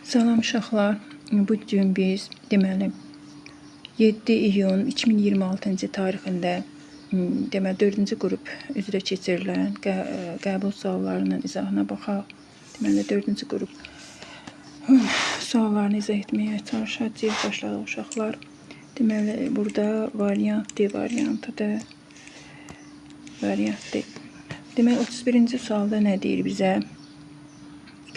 Salam uşaqlar. Bu gün biz deməli 7 iyun 2026-cı tarixində deməli 4-cü qrup üzrə keçirilən qəbul suallarının izahına baxaq. Deməli 4-cü qrup suallarını izah etməyə çalışacağıq. Başlayaq uşaqlar. Deməli burada variant D variantıdır. Variant D. Deməli 31-ci sualda nə deyir bizə?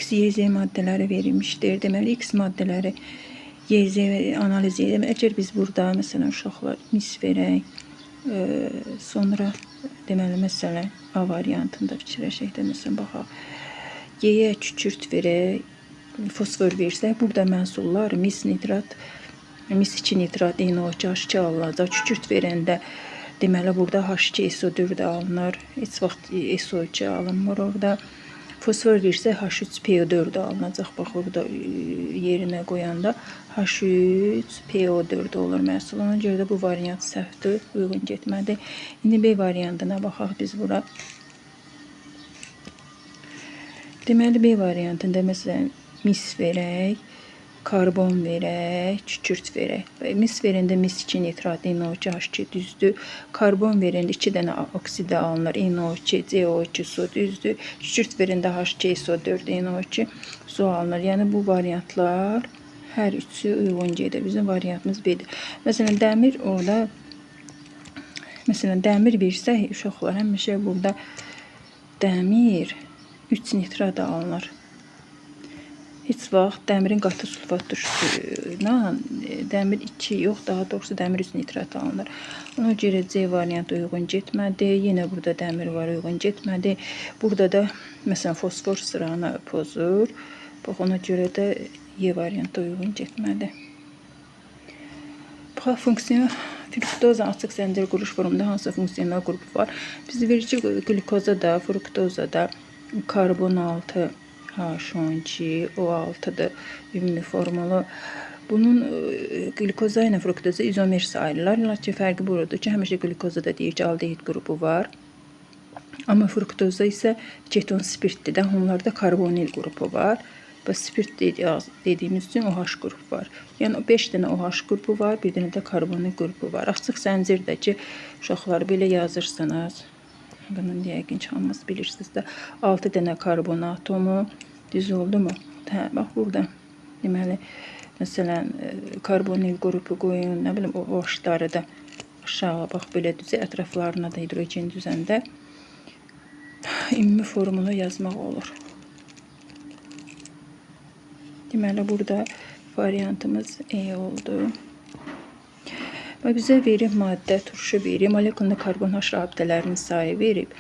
X, Y, Z maddələri verilmişdir. Deməli, X maddələri Y, Z analiz edelim. Əgər biz burada, məsələn, uşaqlar mis verək, sonra deməli, məsələn, A variantında fikirləşək də, məsələn, baxaq. Y-yə kükürt verək, fosfor versək, burada məhsullar mis nitrat, mis 2 nitrat, NO2, H2 alınacaq. Kükürt verəndə, deməli, burada H2SO4 alınır. Heç vaxt SO2 alınmır orada. Fosfor versə H3PO4 alınacaq. Bax, orada yerinə qoyanda H3PO4 olur məhsul. Ona görə də bu variant səhvdir, uyğun getmədi. İndi B variantına baxaq biz bura. Deməli, B variantında məsələn mis verək, karbon verək, kükürt verək. Mis verəndə mis 2 nitrat, NO2, H2 düzdür. Karbon verəndə 2 dənə oksidə alınır, NO2, CO2 su düzdür. Kükürt verəndə H2SO4, NO2 su alınır. Yəni bu variantlar hər üçü uyğun gedir. Bizim variantımız B'dir. Məsələn, dəmir orada dəmir versək, uşaqlar həmişə burada dəmir 3 nitrat alınır. Heç vaxt dəmirin qatı sulfat turşusuyla dəmir 2 yox, daha doğrusu dəmir 3 nitrat alınır. Ona görə C variantı uyğun getmədi. Yenə burada dəmir var, uyğun getmədi. Burada da məsələn fosfor sıranı pozur. Bax, ona görə də Y variantı uyğun getmədi. Bax, funksiyon fruktoza açıq zəncir quruluş formunda hansı funksional qrup var? Biz verir ki, glukoza da, fruktoza da karbon 6 H12, O6'dır ümumi formulu. Bunun glukoza ilə fruktoza izomer sayılırlar. Lakin fərqi buradır ki, həmişə glukozada deyir ki, aldehid qrupu var. Amma fruktoza isə keton spirtdir də, onlarda karbonil qrupu var. Və spirt dediyimiz üçün OH qrupu var. Yəni 5 dənə OH qrupu var, bir dənə də karbonil qrupu var. Açıq zəncirdəki uşaqlar belə yazırsınız. Bunun yəqin ki, hamınız bilirsiniz də 6 dənə karbon atomu düz oldu mu? Hə, bax burada deməli məsələn karbonil qrupu qoyun, nə bilim OH-ları da aşağı bax belə düzə, ətraflarına da hidrogen düzəndə ümumi formulu yazmaq olur. Deməli burada variantımız E oldu. Və bizə verib maddə turşu verib, molekulunda karbon H rabitələrinin sayı verib,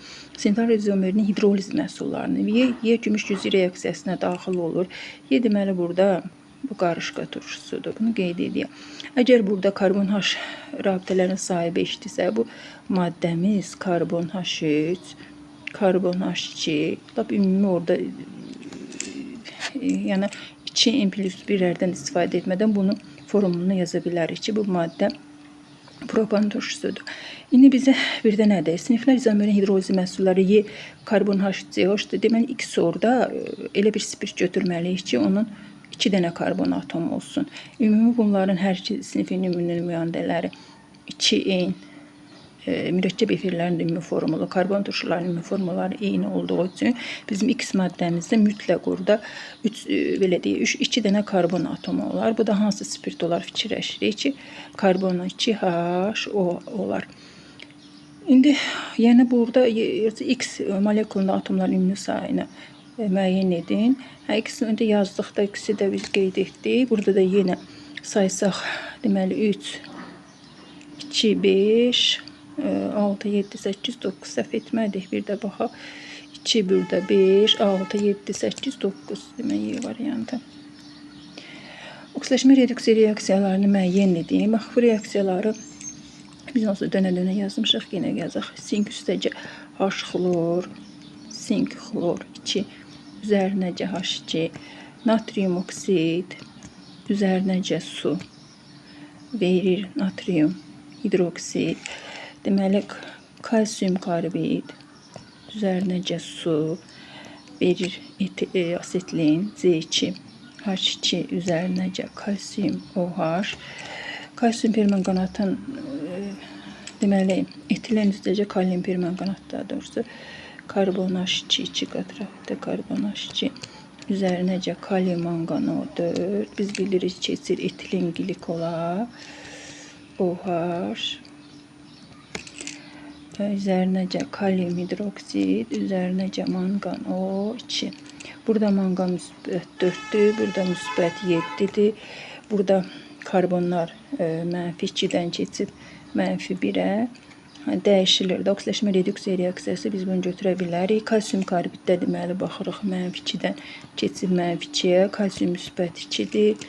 sintar izomerinin hidroliz məhsullarını Y gümüş yüzü reaksiyasına daxil olur. Y deməli burada bu qarışqa turşusudur. Bunu qeyd edək. Əgər burada karbon H rabitələrinin sayı 5-dirsə, bu maddəmiz karbon H3, karbon H2, lap ümumi orada yəni 2N+1-lərdən istifadə etmədən bunun formulunu yaza bilərik ki, bu maddə propan turşusudur. İndi bizə bir də nədir? Siniflər izomerin hidrolizi məhsulları Y karbon HCOH-dur. Deməli, X orada elə bir spirt götürməliyik ki, onun 2 dənə karbon atomu olsun. Ümumi bunların hər iki sinifin ümumi nümayəndələri 2N mürəkkəb efirlərin ümumi formulu, karbon turşularının ümumi formulları eyni olduğu üçün bizim X maddəmizdə mütləq orada 2 dənə karbon atomu olar. Bu da hansı spirt olar fikirləşirik ki, karbon 2H olar. İndi yəni burada X molekulunda atomların ümumi sayını müəyyən edin. X öndə yazdıqda X-i də biz qeyd etdik. Burada da yenə saysaq deməli 3, 2, 5, 6, 7, 8, 9 səhv etmədik. Bir də baxaq. 2, burada 5, 6, 7, 8, 9 demək Y variantı. Oksidaşma reduksiya reaksiyalarını müəyyən edin. Bax, bu reaksiyaları biz onsuz dönə-dönə yazmışıq. Yenə yazaq. Sink üstəcə H-xlor, sink xlor 2, üzərinəcə H2, natrium oksid, üzərinəcə su verir, natrium hidroksid. Deməli, kalsium karbid, üzərinəcə su verir, asetlin, C2, H2 üzərinəcə kalsium OH. Kalsium permanganatın deməli etilen üstəcə kalium permanganat daha doğrusu karbon H2 2 qat karbon H2 üzərinəcə kalium manqano 4. Biz bilirik keçir etilen glikola OH. Üzərinəcə kalium hidroksid, üzərinəcə mangan O2. Burada mangan müsbət 4'dür, burada müsbət 7'dir. Burada karbonlar mənfi 2'dən keçib mənfi 1'ə dəyişilir. Oksidaşma reduksiya reaksiyası biz bunu götürə bilərik. Kalsium karbiddə deməli baxırıq mənfi 2'dən keçib mənfi 2'yə. Kalsium müsbət 2'dir.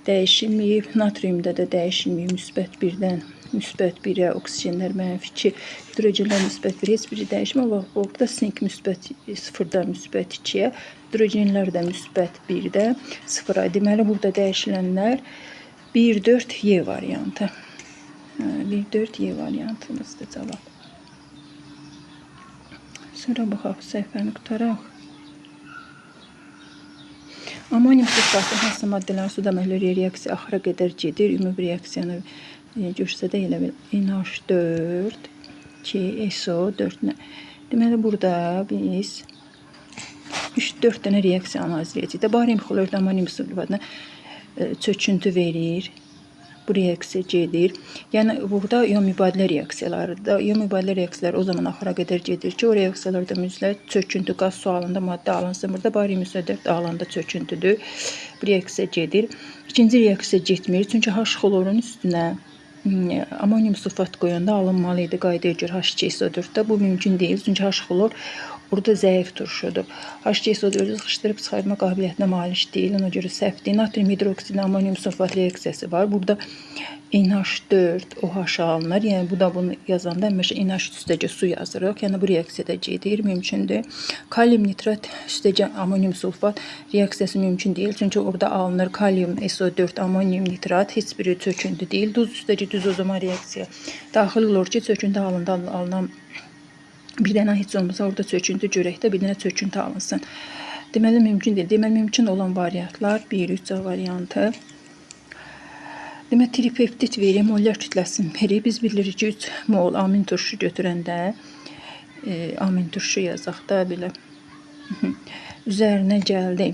Dəyişilməyib. Natriumda da dəyişilməyib. Müsbət 1'dən müsbət 1'ə, oksigenlər mənfi 2, hidrogenlər müsbət 1, heç biri dəyişmir. Burada sink müsbət 0'dan müsbət 2'yə, hidrogenlər də müsbət 1'də 0'a. Deməli burada dəyişilənlər 1-4Y variantı. 1-4Y variantımızdır cavab. Sonra baxaq, səhifəni qutaraq. Amonium sulfatı hansı maddələrin suda məhlul reaksiya axıra qədər gedir. Ümumi reaksiyanı görsədə elə bil NH4 2SO4 nə? Deməli burada biz 3-4 dənə reaksiya analiz edəcəyik. Barium xlorür amonium sulfatına çöküntü verir. Bu reaksiya gedir. Yəni burada ion mübadilə reaksiyalarıdır. İon mübadilə reaksiyaları o zaman axıra qədər gedir ki, o reaksiyalarda müzlər çöküntü qaz su halında maddə alınsın. Burada barium SO4 alanda çöküntüdür. Bu reaksiya gedir. İkinci reaksiya getmir. Çünki H xlorun üstünə amonium sulfat qoyanda alınmalı idi qaydaya görə H2SO4'da. Bu mümkün deyil. Çünki H xlor orada zəif turşudur. H2SO4'ü sıxışdırıb çıxarma qabiliyyətinə malik deyil. Ona görə səhvdir. Natrium hidroksidin amonium sulfat reaksiyası var. Burada NH4 OH alınır. Yəni bu da bunu yazanda həmişə NH üstəcə su yazırıq. Yəni bu reaksiyada gedir, mümkündür. Kalium nitrat üstəcə amonium sulfat reaksiyası mümkün deyil. Çünki orada alınır kalium SO4 amonium nitrat, heç biri çöküntü deyil. Duz üstəcə düz o zaman reaksiya daxil olur ki, çöküntü halında alınan bir dənə heç olmasa orada çöküntü görəkdə bir dənə çöküntü alınsın. Deməli mümkün deyil. Deməli mümkün olan variantlar 1-3 variantı. Demək tripeptit verir, mollər kütləsini verir. Biz bilirik ki 3 mol amin turşu götürəndə amin turşu yazaq da belə. Üzərinə gəldi.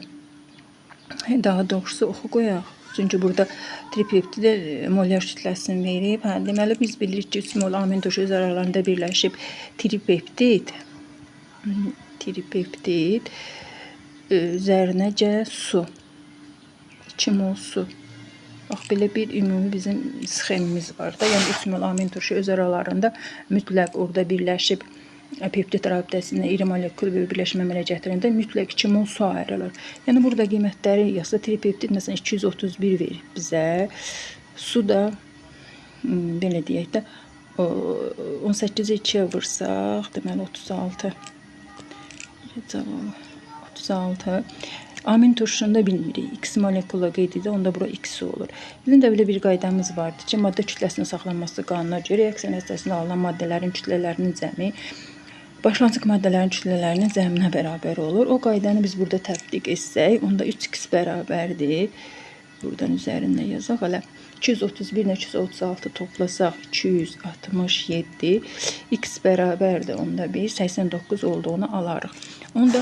Daha doğrusu oxu qoyaq. Çünki burada tripeptidə mollər kütləsini verib. Deməli biz bilirik ki 3 mol amin turşu öz aralarında birləşib tripeptit üzərinəcə su. 2 mol su. Bax, belə bir ümumi bizim sxemimiz var da. Yəni 3 mol amin turşu öz aralarında mütləq orada birləşib peptit rabitəsində iri molekul birləşmə əmələ gətirəndə mütləq 2 mol su ayrılır. Yəni burada qiymətləri yazsa tripeptit məsələn 231 verir bizə. Su da belə deyək də 18-i 2-yə vursaq, deməli 36. Cavabı 36. Amin turşunda bilmirik. X molekula qeyd edir, onda bura X olur. Bizim də belə bir qaydamız vardır ki, maddə kütləsinin saxlanması qanununa görə reaksiya nəticəsində alınan maddələrin kütlələrinin cəmi başlanğıc maddələrin kütlələrinin cəminə bərabər olur. O qaydanı biz burada tətbiq etsək, onda 3x bərabərdir. Buradan üzərində yazaq. Hələ 231 ilə 236 toplasaq 267. X bərabərdir. Onda biz 89 olduğunu alarıq. Onda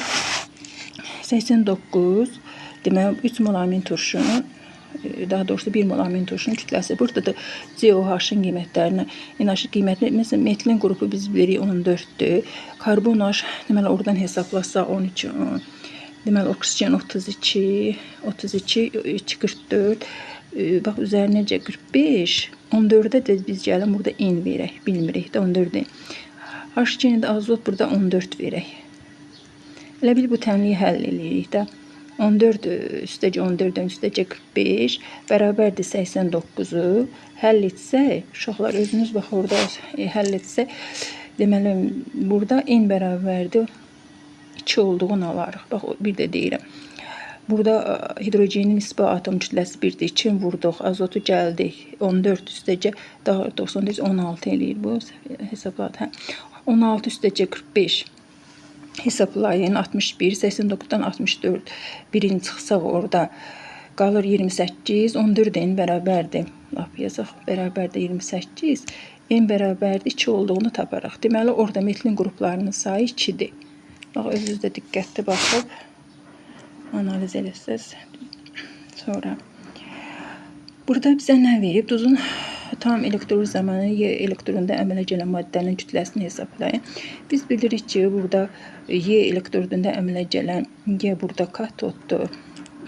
89 demək 3 mol amin turşunun daha doğrusu 1 mol amin turşunun kütləsi. Burada da COH-ın qiymətlərini, NH qiymətini məsələn metilin qrupu biz bilirik 14'dür. Karbon H deməli oradan hesablasaq 12 deməli oksigen 32 44 bax üzərinəcə 45 14'də də biz gəlin burada N verək. Bilmirik də 14'də. H2-də azot burada 14 verək. Elə bil bu təmliyi həll edirik də. 14 üstəcə 14'dən üstəcə 45 bərabərdir 89'u. Həll etsək, uşaqlar özünüz bax orada həll etsək, deməli burada N bərabərdir 2 olduğunu alarıq. Bax bir də deyirəm. Burada hidrogenin nisbi atom kütləsi 1'dir. 2 vurduq, azotu gəldik. 14 üstəcə daha 16 eləyir bu hesabladı. 16 üstəcə 45 hesablayın 61, 89'dan 64 birini çıxsaq orada qalır 28, 14 n bərabərdir. Lap yazaq, bərabərdir 28. N bərabərdir 2 olduğunu taparıq. Deməli, orada metilin qruplarının sayı 2-dir. Bax, özünüz də diqqətli baxıb analiz eləsəz. Sonra burada bizə nə verib? Duzun tam elektron zamanı Y elektronda əmələ gələn maddənin kütləsini hesablayın. Biz bilirik ki, burada Y elektronunda əmələ gələn Y burada katoddur,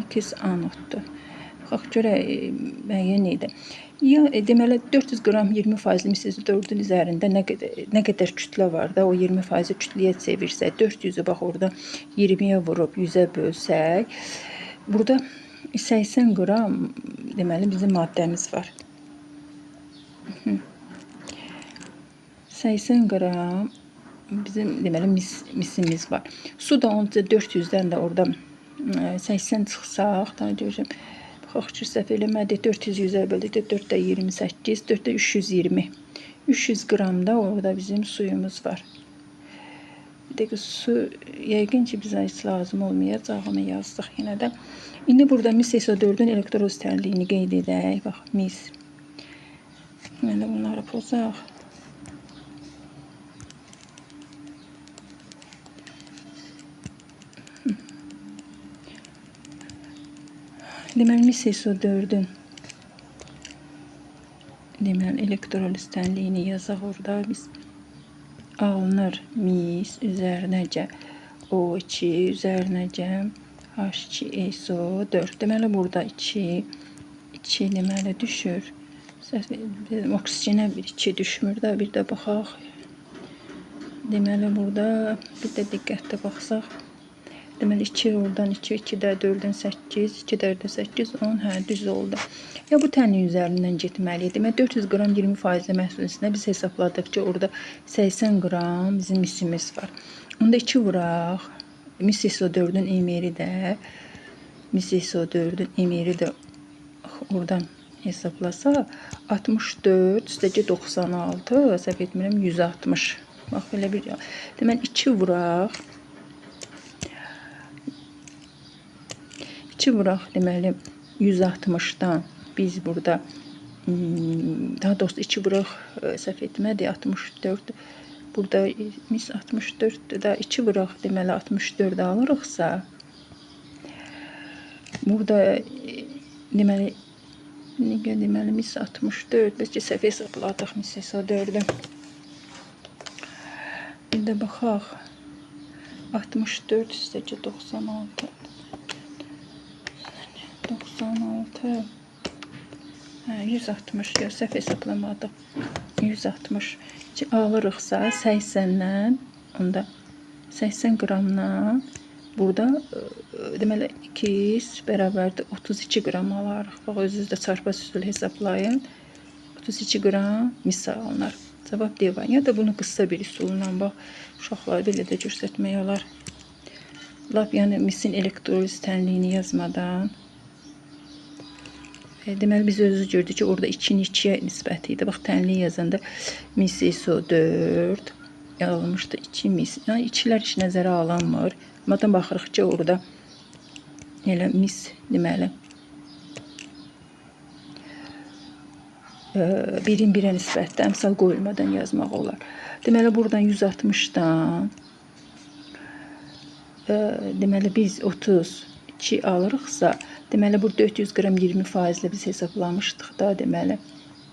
X anoddur. Bax, görək müəyyən idi. Ya deməli 400 qram 20% mis-4-ün üzərində nə qədər kütlə var da, o 20% kütləyə çevirsə, 400-ü bax orada 20-yə vurub 100-ə bölsək, burada 80 qram deməli bizim maddəmiz var. 80 qram bizim deməli misimiz var. Su da onca 400-dən də orada 80 çıxsaq, da görürəm. Baxaq ki, səhv eləmədik. 400 100-ə böldük. 4-də 28, 4-də 320. 300 qram da orada bizim suyumuz var. Bir də ki, su yəqin ki, bizə heç lazım olmayacağını yazdıq yenə də. İndi burada mis SO4-ün elektron üstənliyini qeyd edək. Bax, mis. Deməli, bunları pozaq. Deməli, mis SO4-ün deməli, elektron üstənliyini yazaq orada. Biz alınır mis üzərinəcə O2 üzərinəcə H2SO4. Deməli, burada 2 deməli düşür. Oksigenə 2 düşmür də, bir də baxaq. Deməli, burada bir də diqqətlə baxsaq. Deməli, 2 oradan 2, 2-də 4-dən 8, 2-də 8, 10, hə, düz oldu. Ya bu tənlik üzərindən getməliyik. Deməli, 400 qram 20% məhsulündə biz hesabladıq ki, orada 80 qram bizim misimiz var. Onda 2 vuraq. Mis SO4-ün emeri də oradan hesablasaq 64, üstəgə 96, səhv etmirəm 160. Bax, belə bir. Deməli, 2 vuraq. 2 vuraq, deməli, 160-dan biz burada, daha doğrusu 2 vuraq, səhv etmədi, 64, burada mis 64, da 2 vuraq, deməli, 64 alırıqsa, burada, deməli, mis 64, bəlkə səhv hesabladıq mis SO4-ü. Bir də baxaq, 64 üstəgə 96. 96. Hə, 160. Ya, səhv hesablamadıq. 160. Alırıqsa 80-dən, onda 80 qramdan burada deməli 2 bərabərdir 32 qram alarıq. Bax, özünüz də çarpı üsul hesablayın. 32 qram mis alınır. Cavab D var. Ya da bunu qısa bir üsulla bax, uşaqlar belə də göstərmək olar. Lap, yəni misin elektron üstənliyini yazmadan. Deməli, biz özümüz gördük ki, orada 2-nin 2-yə nisbəti idi. Bax, tənliyi yazanda mis SO4 alınmışdı 2 mis. Yəni, 2-lər heç nəzərə alınmır. Amma baxırıq ki, orada elə mis, deməli, birin birə nisbətdə əmsal qoyulmadan yazmaq olar. Deməli, buradan 160-dan deməli, biz 32 alırıqsa, deməli, bu 400 qram 20%-lə biz hesablamışdıq da, deməli,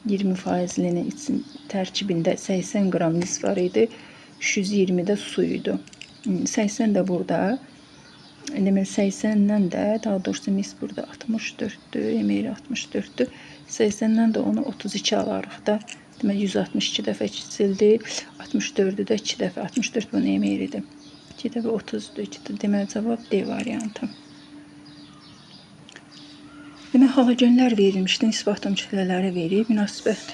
20%-linin için tərkibində 80 qram mis var idi, 320 də su idi. 80 də burada, deməli, 80-dən də, daha doğrusu mis burada 64-dür, emeri 64-dür, 80-dən də onu 32 alarıq da, deməli, 162 dəfə kiçildi, 64-dü də 2 dəfə, 64 bunun emeridir. 2 dəfə 30-dur, deməli, cavab D variantı. Demək, halogenlər verilmişdi, nisbi atom kütlələri verib, münasibət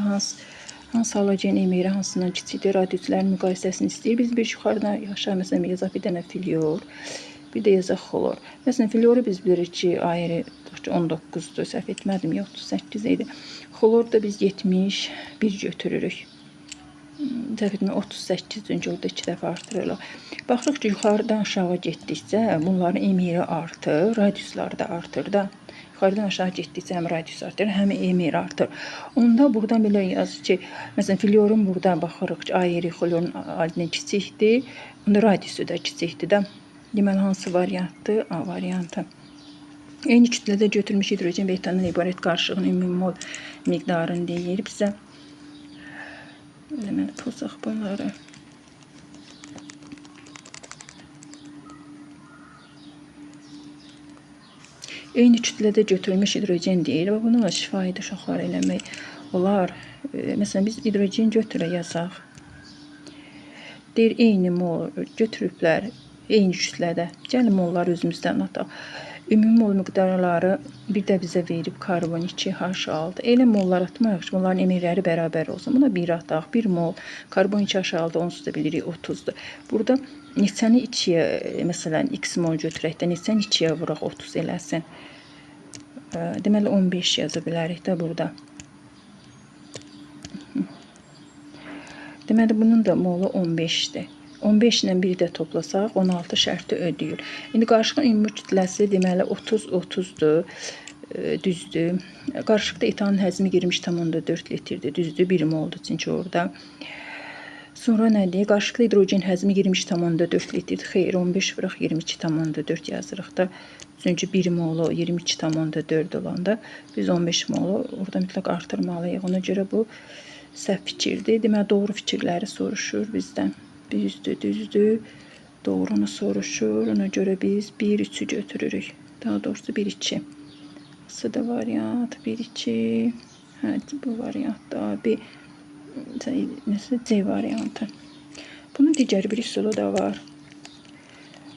hansı halogen emeri hansından kiçikdir, radiuslərin müqayisəsini istəyir. Biz bir yuxarıdan aşağı məsələn yazaq, bir dənə filior, bir də yazaq xlor. Məsələn, filioru biz bilirik ki, ayrı 19-dur, səhv etmədim, 38 idi. Xlor da biz 71 götürürük. səhv etmirəm 38-ci orada 2 dəfə artırırlar. Baxırıq ki, yuxarıdan aşağı getdikcə bunların emiri artır, radiusları da artır da. Yuxarıdan aşağı getdikcə həm radius artır, həm emir artır. Onda buradan belə yazır ki, məsələn, florun burada baxırıq ki, aeri xlorun adından kiçikdir, onda radiusu da kiçikdir də. Deməli, hansı variantdır? A variantı. Eyni kütlədə götürmüş hidrogen və etandan ibarət qarışığın ümumi mol miqdarını deyir bizə. Deməli, pozaq bunları. Eyni kütlədə götürülmüş hidrogen deyir və bununla şifahidə uşaqlar eləmək olar. Məsələn, biz hidrogen götürək yazaq. Deyir, eyni mol götürüblər, eyni kütlədə. Gəlin molları özümüzdən ataq. Ümumi mol miqdarları bir də bizə verib karbon 2H6. Elə mollar atmayaq ki, bunların emirləri bərabər olsun. Buna 1 ataq. 1 mol karbon 2H6 onsuz da bilirik 30-dur. Burada neçəni 2-yə, məsələn, x mol götürək də neçəni 2-yə vuraq 30 eləsin. Deməli 15 yaza bilərik də burada. Deməli bunun da molu 15-dir. 15 ilə 1 də toplasaq 16 şərti ödəyir. İndi qarışığın ümumi kütləsi deməli 30-30-dur. Düzdür. Qarışıqda etanın həzmi 23,4 litrdir. Düzdür. 1 moldur çünki orada. Sonra nədir? Qarışıqda hidrogen həzmi 23,4 litrdir. Xeyr, 15 vuraq 22,4 yazırıq da. Çünki 1 molu 22,4 olanda biz 15 molu orada mütləq artırmalıyıq. Ona görə bu səhv fikirdir. Deməli, doğru fikirləri soruşur bizdən. Düzdür. Doğrunu soruşur. Ona görə biz 1-3'ü götürürük. Daha doğrusu 1-2. Sıda variant 1-2. Hə, bu variant da B. C variantı. Bunun digər bir üsulu da var.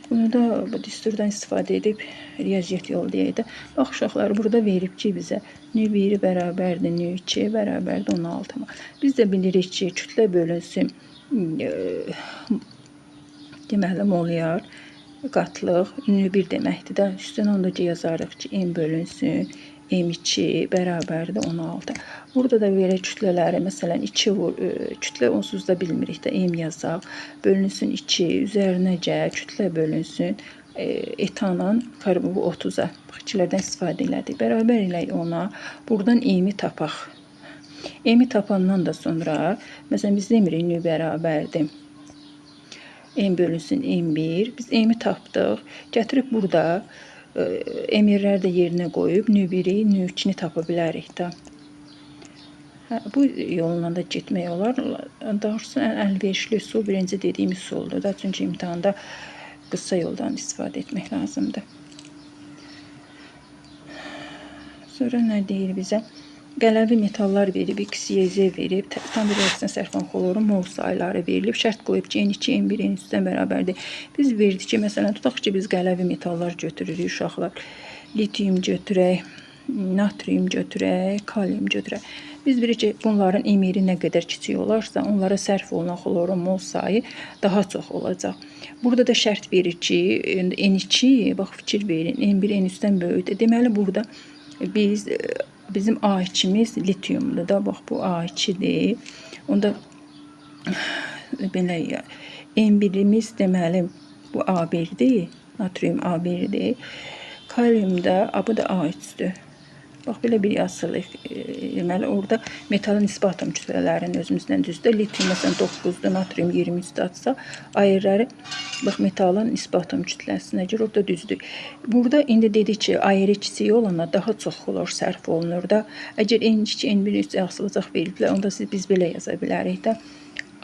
Bunu da bu düsturdan istifadə edib riyaziyyat yollayaq da. Bax, uşaqlar burada verib ki, bizə nü1 bərabərdir, nü2 bərabərdir 16. Biz də bilirik ki, kütlə bölünsün deməli molyar qatlıq nü1 deməkdir də. Üstünə onda yazarıq ki, m bölünsün M2 bərabərdir 16. Burada da verək kütlələri, məsələn, 2 kütlə onsuz da bilmirik də, M yazaq, bölünsün 2, üzərinə gəl, kütlə bölünsün etanın karbon 30-a. Bax, ikilərdən istifadə elədik. Bərabər eləyik ona, buradan M-i tapaq. M-i tapandan da sonra, məsələn, biz demirik nü bərabərdir. M bölünsün M1. Biz M-i tapdıq. Gətirib burada emirləri də yerinə qoyub nü1-i, nü2-ni tapa bilərik də. Bu yolla da getmək olar. Daha doğrusu ən əlverişli üsul birinci dediyim üsuldur da. Çünki imtahanda qısa yoldan istifadə etmək lazımdır. Sonra nə deyir bizə? Qələvi metallar verib, X, Y, Z verib, tam bir reaksiyon sərfan xlorun mol sayları verilib, şərt qoyub ki, N2, N1, N3-dən bərabərdir. Biz verdik ki, məsələn, tutaq ki, biz qələvi metallar götürürük, uşaqlar. Litium götürək, natrium götürək, kalium götürək. Biz bilirik ki, bunların emiri nə qədər kiçik olarsa, onlara sərf olunan xlorun mol sayı daha çox olacaq. Burada da şərt verir ki, N2, bax, fikir verin, N1, N3-dən böyükdür. Deməli, burada bizim A2'miz litiumdur da. Bax, bu A2'dir. Onda belə N1'imiz deməli bu A1'dir. Natrium A1'dir. Kalium da, bu da A3'dür. Bax, belə bir yazılıq. Deməli, orada metalın nisbi atom kütlələrinin özümüzdən düzdür. Litium məsələn 9'dur, natrium 23'də atsa, ayrıları bax, metalın nisbi atom kütləsinə görə orada düzdür. Burada indi dedik ki, ayrı kiçik olana daha çox xlor sərf olunur da. Əgər N2, N1 asılacaq veriliblər, onda biz belə yaza bilərik də.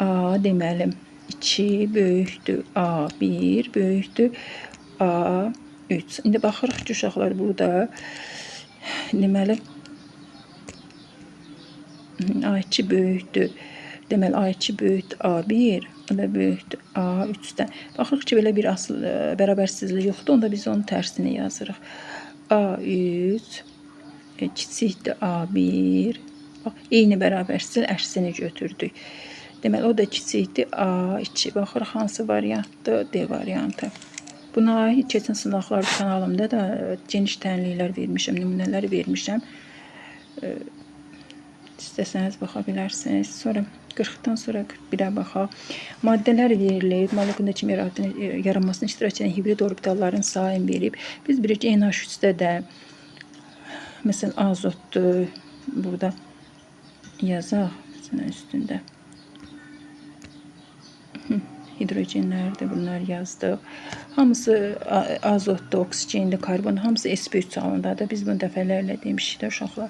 A deməli 2 böyükdür, A1 böyükdür, A3. İndi baxırıq ki, uşaqlar burada deməli A2 böyükdür. Deməli A2 böyükdür A1, o da böyükdür A3-dən. Baxırıq ki, belə bir asıl bərabərsizlik yoxdur. Onda biz onun tərsini yazırıq. A3 kiçikdir A1. Bax, eyni bərabərsizlik əksini götürdük. Deməli, o da kiçikdir A2. Baxırıq hansı variantdır? D variantı. Buna aid keçən sınaqlar kanalımda da geniş tənliklər vermişəm, nümunələri vermişəm. İstəsəniz baxa bilərsiniz. Sonra 40-dan sonra 41-ə baxaq. Maddələr verilir. Molekula kimya yaranmasına iştirak edən hibrid orbitalların sayını verib. Biz bilirik ki, NH3-də də məsələn azotdur. Burada yazaq məsələn üstündə. Hidrogenlərdir, bunlar yazdıq. Hamısı azotdur, oksigendir, karbon, hamısı sp3 halındadır. Biz bunu dəfələrlə demişik də uşaqlar.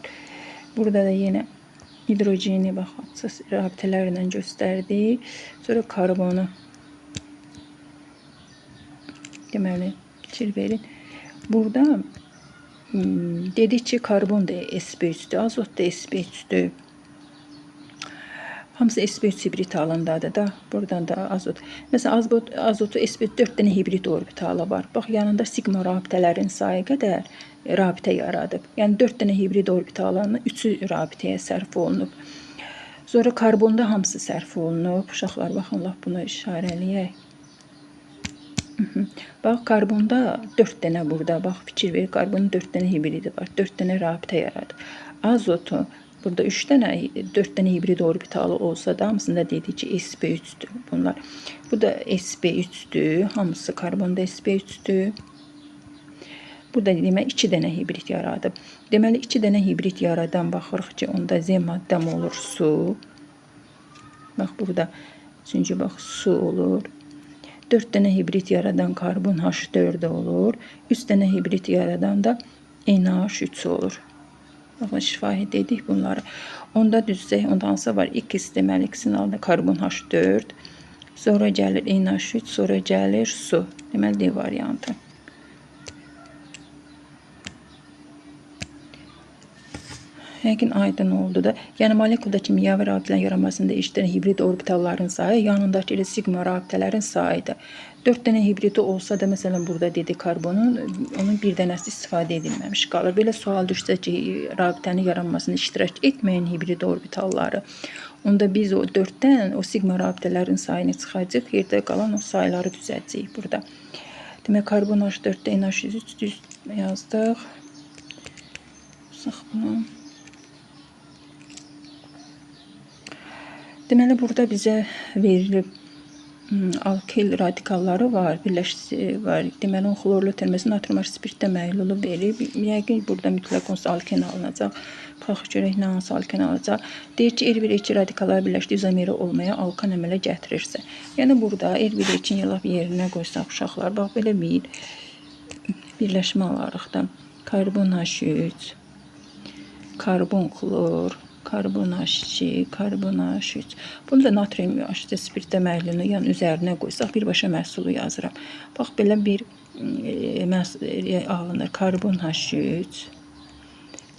Burada da yenə hidrojeni baxaq, rabitələrlə göstərdik. Sonra karbonu deməli fikir verin. Burada dedik ki, karbon da sp3'dür, azot da sp3'dür. Hamısı sp3 hibrid halındadır da. Buradan da azot. Məsələn, azotu sp3 4 dənə hibrid orbitalı var. Bax, yanında sigma rabitələrin sayı qədər rabitə yaradıb. Yəni 4 dənə hibrid orbitalının 3'ü rabitəyə sərf olunub. Sonra karbonda hamısı sərf olunub. Uşaqlar, baxın, bunu işarələyək. Bax, karbonda 4 dənə burada. Bax, fikir ver, karbonun 4 dənə hibridi var. 4 dənə rabitə yaradıb. Azotu burada 4 dənə hibrid orbitalı olsa da hamısında dedik ki, sp3'dür bunlar. Bu da sp3'dür. Hamısı karbonda sp3'dür. Burada demək 2 dənə hibrid yaradıb. Deməli 2 dənə hibrid yaradan baxırıq ki, onda Z maddəm olur su. Bax burada çünki bax su olur. 4 dənə hibrid yaradan karbon H4 olur. 3 dənə hibrid yaradan da NH3 olur. Baxın, şifahi dedik bunları. Onda düzsək, onda hansı var? X deməli, X-in altında karbon H4. Sonra gəlir NH3, sonra gəlir su. Deməli, D variantı. Yəqin aydın oldu da. Yəni molekulda kimyəvi rabitələrin yaranmasında işləyən hibrid orbitalların sayı yanındakı elə sigma rabitələrin sayıdır. 4 dənə hibridi olsa da, məsələn, burada dedik karbonun, onun bir dənəsi istifadə edilməmiş qalır. Belə sual düşsə ki, rabitənin yaranmasında iştirak etməyən hibrid orbitalları, onda biz o 4-dən o sigma rabitələrin sayını çıxacaq, yerdə qalan o sayları düzəcəyik burada. Demək, karbon H4-də NH3 düz yazdıq. Sax bunu. Deməli, burada bizə verilib alkil radikalları var, birləşisi var. Deməli, onun xlorlu terməsi natrium spirtdə məylulu verib. Yəqin burada mütləq onsuz alken alınacaq. Baxaq görək nə hansı alken alacaq. Deyir ki, R1-2 radikalları birləşdiyi izomeri olmaya alkan əmələ gətirirsə. Yəni burada R1-2-ni lap yerinə qoysaq uşaqlar. Bax, belə bir birləşmə alarıq da. Karbon H3, karbon xlor, karbon H2, karbon H3. Bunu da natrium H2 spirtdə məylunu yan üzərinə qoysaq birbaşa məhsulu yazıram. Bax, belə bir alınır. Karbon H3.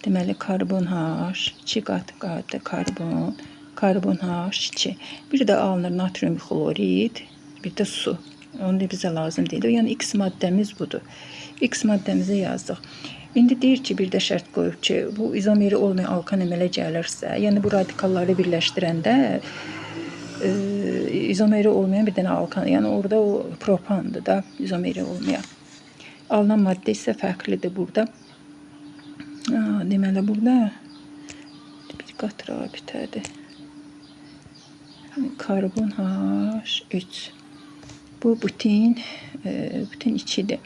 Deməli, karbon H, 2 qat karbon, karbon H2. Bir də alınır natrium xlorid, bir də su. Onu da bizə lazım deyil. Yəni, X maddəmiz budur. X maddəmizi yazdıq. İndi deyir ki, bir də şərt qoyub ki, bu izomeri olmayan alkan əmələ gəlirsə, yəni bu radikalları birləşdirəndə izomeri olmayan bir dənə alkan, yəni orada o propandır da, izomeri olmayan. Alınan maddə isə fərqlidir burada. Deməli, burada bir qat rabitədir. Karbon H3. Bu butin 2-dir.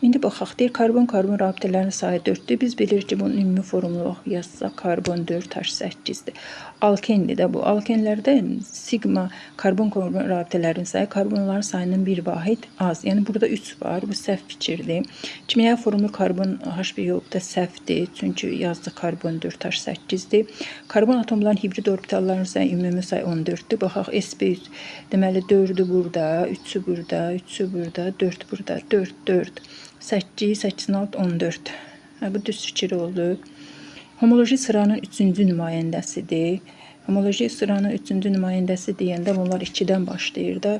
İndi baxaq, deyir, karbon-karbon rabitələrinin sayı 4-dür. Biz bilirik ki, bunun ümumi formulu yazsaq, karbon 4H8-dir. Alkendir də bu. Alkenlərdə sigma karbon-karbon rabitələrinin sayı karbonların sayının bir vahid az. Yəni, burada 3 var. Bu səhv fikirdir. Kimyəvi formulu karbon H1 yox da səhvdir. Çünki yazdıq karbon 4H8-dir. Karbon atomların hibrid orbitallarının sayı ümumi sayı 14-dür. Baxaq, sp3. Deməli, 4-ü burada, 3-ü burada, 3-ü burada, 4 burada, 4, 4. 8, 8, 6, 14. Bu düz fikir oldu. Homoloji sıranın 3-cü nümayəndəsidir. Homoloji sıranın 3-cü nümayəndəsi deyəndə bunlar 2-dən başlayır da.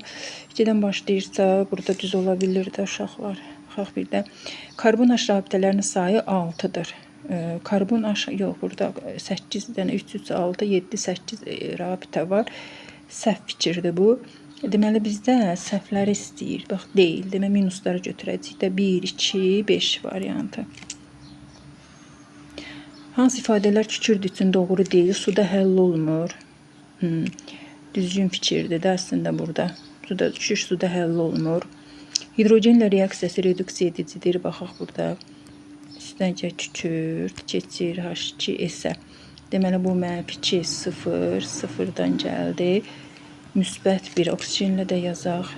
2-dən başlayırsa burada düz ola bilir də uşaqlar. Baxaq bir də. Karbon H rabitələrinin sayı 6-dır. Karbon H, yox, burada 8 dənə, 3, 3, 6, 7, 8 rabitə var. Səhv fikirdir bu. Deməli, bizdə səhvləri istəyir. Bax, deyil. Demək, minusları götürəcək də 1, 2, 5 variantı. Hansı ifadələr kükürt üçün doğru deyil? Suda həll olmur. Düzgün fikirdir də əslində burada. Kükürt suda həll olmur. Hidrogenlə reaksiyası reduksiya edicidir. Baxaq burada. Üstəncə kükürt keçir H2S-ə. Deməli bu -2 0, 0-dan gəldi. Müsbət 1 oksigenlə də yazaq.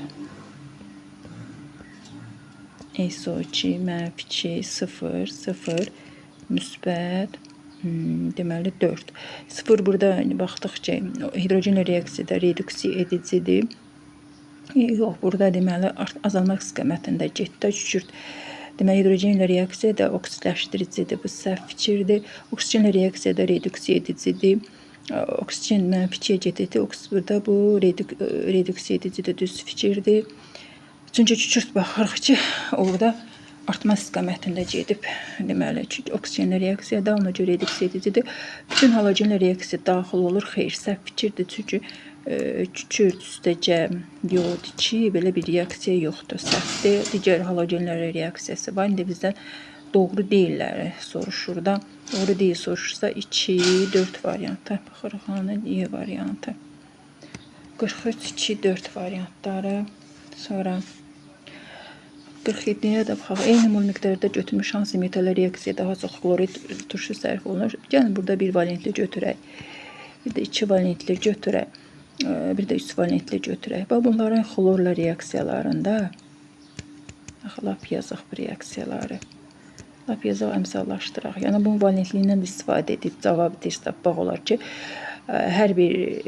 SO2 -2 0 0 müsbət deməli 4. 0 burada baxdıq ki, hidrogenlə reaksiyada reduksiya edicidir. Yox, burada deməli azalmaq istiqamətində getdi kükürt. Deməli hidrogenlə reaksiyada oksidləşdiricidir. Bu səhv fikirdir. Oksigenlə reaksiyada reduksiya edicidir. Oksigen -2-yə gedirdi. Burada bu reduksiya edicidir. Düz fikirdir. Çünki kükürt baxırıq ki, orada artma istiqamətində gedib. Deməli, oksigenlə reaksiyada ona görə reduksiya edicidir. Bütün halogenlə reaksiya daxil olur. Xeyr, səhv fikirdir. Çünki kükürt üstəcə yod 2 belə bir reaksiya yoxdur. Səhvdir. Digər halogenlərlə reaksiyası var. İndi bizdən doğru deyilləri soruşur da. Doğru deyil soruşursa 2, 4 variantı. Baxırıq hanı E variantı. 43, 2, 4 variantları. Sonra 47-yə də baxaq. Eyni mol miqdarda götürmüş hansı metallə reaksiya daha çox xlorid turşu sərf olunur? Gəlin burada 1 valentli götürək. Bir də 2 valentli götürək. Bir də 3 valentli götürək. Bax bunların xlorla reaksiyalarında lap yazaq bu reaksiyaları. Lap yazaq, əmsallaşdıraq. Yəni bunun valentliyindən istifadə edib cavab test tapmaq olar ki, hər bir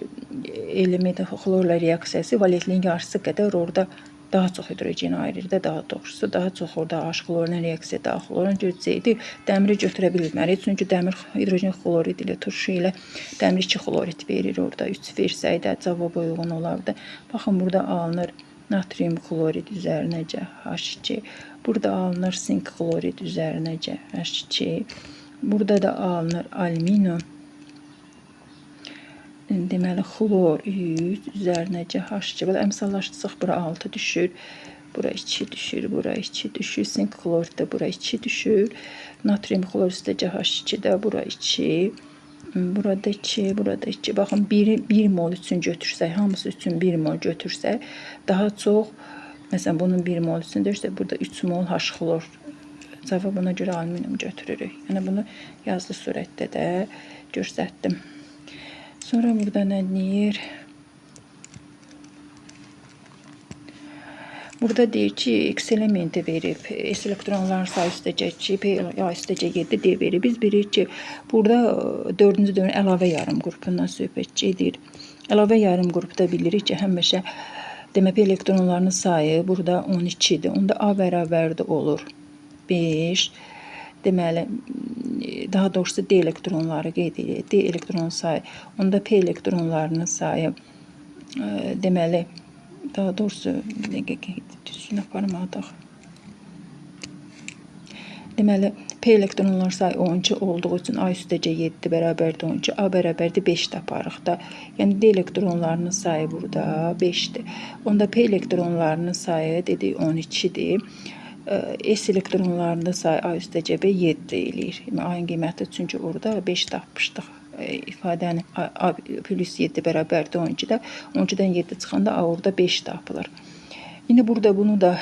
element xlorla reaksiyası valentliyin yarısı qədər orada daha çox hidrogen ayırır da, daha doğrusu daha çox orada H xlorla reaksiya daxil olan görsəydi, dəmiri götürə bilmərik. Çünki dəmir hidrogen xlorid ilə turşu ilə dəmir 2 xlorid verir orada. 3 versəydə cavab uyğun olardı. Baxın burada alınır natrium xlorid üzərinəcə H2. Burada alınır sink xlorid üzərinəcə H2. Burada da alınır alüminium. Deməli, xlor 3 üzərinəcə H2. Belə əmsallaşdırsaq, bura 6 düşür. Bura 2 düşür, bura 2 düşür. Sink xlorid də bura 2 düşür. Natrium xlor üstəcə H2 də bura 2. Burada 2, burada 2. Baxın, 1 mol üçün götürsək, hamısı üçün 1 mol götürsək, daha çox, məsələn, bunun 1 mol üçün götürsək, burada 3 mol H xlor. Cavab buna görə alüminium götürürük. Yəni, bunu yazılı surətdə də göstərdim. Sonra burada nə deyir? Burada deyir ki, X elementi verib. S elektronların sayı üstəcə 2, P üstəcə 7 D verir. Biz bilirik ki, burada 4-cü dövrün əlavə yarım qrupundan söhbət gedir. Əlavə yarım qrupda bilirik ki, həmişə demək elektronlarının sayı burada 12-dir. Onda A bərabərdə olur 5. Deməli, daha doğrusu D elektronları qeyd edilir. D elektron sayı. Onda P elektronlarının sayı deməli, daha doğrusu düzgün aparmadıq. Deməli, P elektronlar sayı 12 olduğu üçün A üstəcə 7 bərabərdir 12, A bərabərdir 5 taparıq da. Yəni D elektronlarının sayı burada 5-dir. Onda P elektronlarının sayı dedik 12-dir. S elektronlarında sayı A üstəcə B 7 eləyir. A-nın qiyməti çünki orada 5 tapmışdıq. İfadəni A plus 7 bərabərdir 12-də. 12-dən 7 çıxanda A orada 5 tapılır. İndi burada bunu da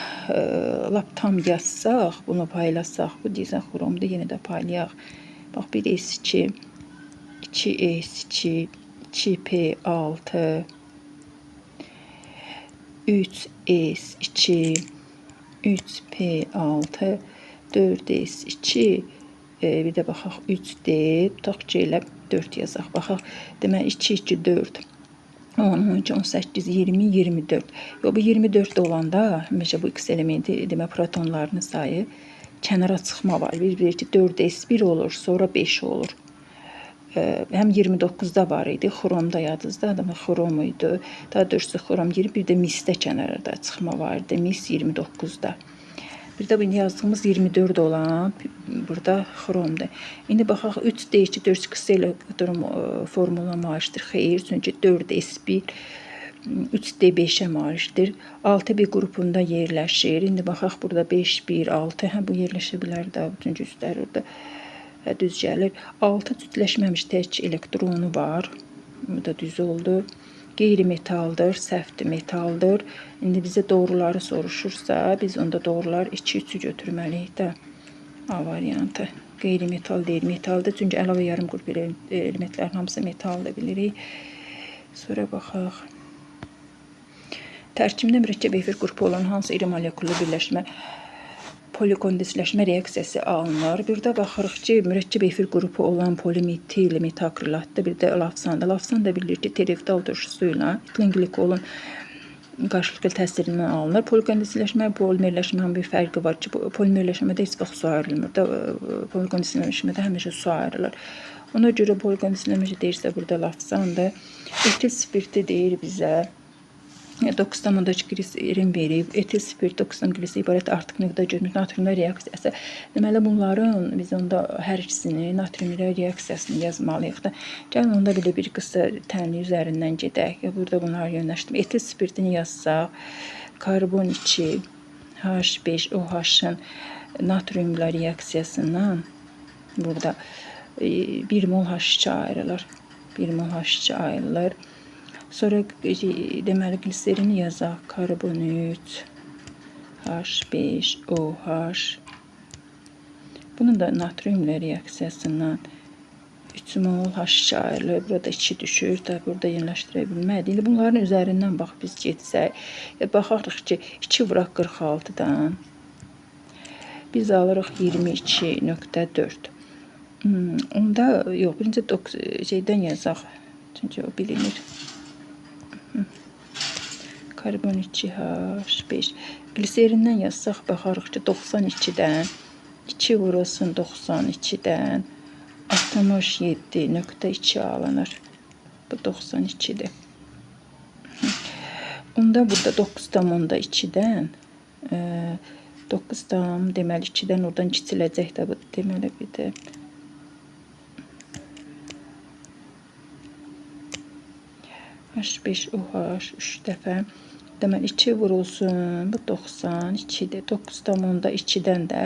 lap tam yazsaq, bunu paylasaq, bu deyilsən xromda yenə də paylayaq. Bax, 1S2, 2S2, 2P6, 3S2, 3P6, 4S2, bir də baxaq 3D, tutaq ki, elə 4 yazaq. Baxaq, demək 2, 2, 4, 10, 12, 18, 20, 24. Yox, bu 24 olanda, həmişə bu X elementi, demək protonlarının sayı kənara çıxma var. Biz bilir ki, 4S1 olur, sonra 5 olur. Həm 29-da var idi, xromda yadınızda, xrom idi. Daha doğrusu xrom 20, bir də misdə kənarda çıxma var idi, mis 29-da. Bir də bu yazdığımız 24 olan burada xromdur. İndi baxaq, 3D2, 4X elektron formuluna maişdir. Xeyr, çünki 4S1, 3D5-ə maişdir. 6B qrupunda yerləşir. İndi baxaq, burada 5, 1, 6, bu yerləşə bilər də, çünki üstlər orada və düz gəlir. 6 cütləşməmiş tək elektronu var. Bu da düz oldu. Qeyri-metaldır, səhvdir, metaldır. İndi bizə doğruları soruşursa, biz onda doğrular 2-3-ü götürməliyik də. A variantı. Qeyri-metal deyil, metaldır. Çünki əlavə yarım qrup elementlərin hamısı metaldır bilirik. Sonra baxaq. Tərkibində mürəkkəb efir qrupu olan hansı iri molekullu birləşmə polikondensləşmə reaksiyası alınır. Bir də baxırıq ki, mürəkkəb efir qrupu olan polimetil metakrilatda, bir də lafsanda. Lafsanda bilir ki, tereftal turşusu ilə etilin glikolun qarşılıqlı təsirindən alınır. Polikondensləşmə, polimerləşmənin bir fərqi var ki, polimerləşmədə heç vaxt su ayrılmır da, polikondensləşmədə həmişə su ayrılır. Ona görə polikondensləşmə deyirsə, burada lafsandır. Etil spirti deyir bizə. 9,2 gliserin verib, etil spirt 9 gliser ibarət artıq miqdar görmüş natriumla reaksiyası. Deməli, bunların biz onda hər ikisini natriumla reaksiyasını yazmalıyıq da. Gəlin onda belə bir qısa tənlik üzərindən gedək. Burada bunları yönləşdirdim. Etil spirtini yazsaq, karbon 2 H5OH-ın natriumla reaksiyasından burada 1 mol H2 ayrılır. 1 mol H2 ayrılır. Sonra deməli gliserini yazaq. Karbon 3 H5OH. Bunun da natriumla reaksiyasından 3 mol H2 ayrılır. Burada 2 düşür. Da burada yerləşdirə bilmədik. İndi bunların üzərindən bax biz getsək. Baxarıq ki, 2 vuraq 46-dan. Biz alırıq 22,4. Onda yox, birinci şeydən yazaq. Çünki o bilinir. Karbon 2H5. Gliserindən yazsaq, baxarıq ki, 92-dən 2 vurulsun 92-dən 67,2 alınır. Bu 92-dir. Onda burada 9,2-dən 9 deməli 2-dən oradan kiçiləcək də bu deməli bir də H5OH 3 dəfə. Deməli 2 vurulsun, bu 92-dir. 9,2-dən də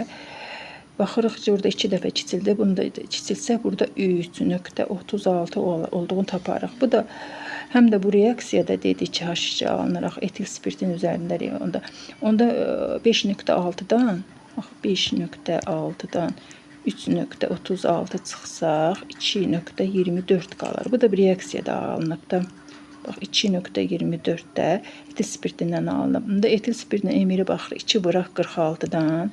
baxırıq ki, orada 2 dəfə kiçildi. Bunu da kiçilsə, burada 3,36 olduğunu taparıq. Bu da həm də bu reaksiyada dedik ki, H2 alınıraq etil spirtin üzərində onda 5,6-dan 5,6-dan 3,36 çıxsaq 2,24 qalır. Bu da bir reaksiyada alınıb da. Bax, 2,24-də etil spirtindən alınıb. Bunda etil spirtinin emiri baxırıq. 2 vuraq 46-dan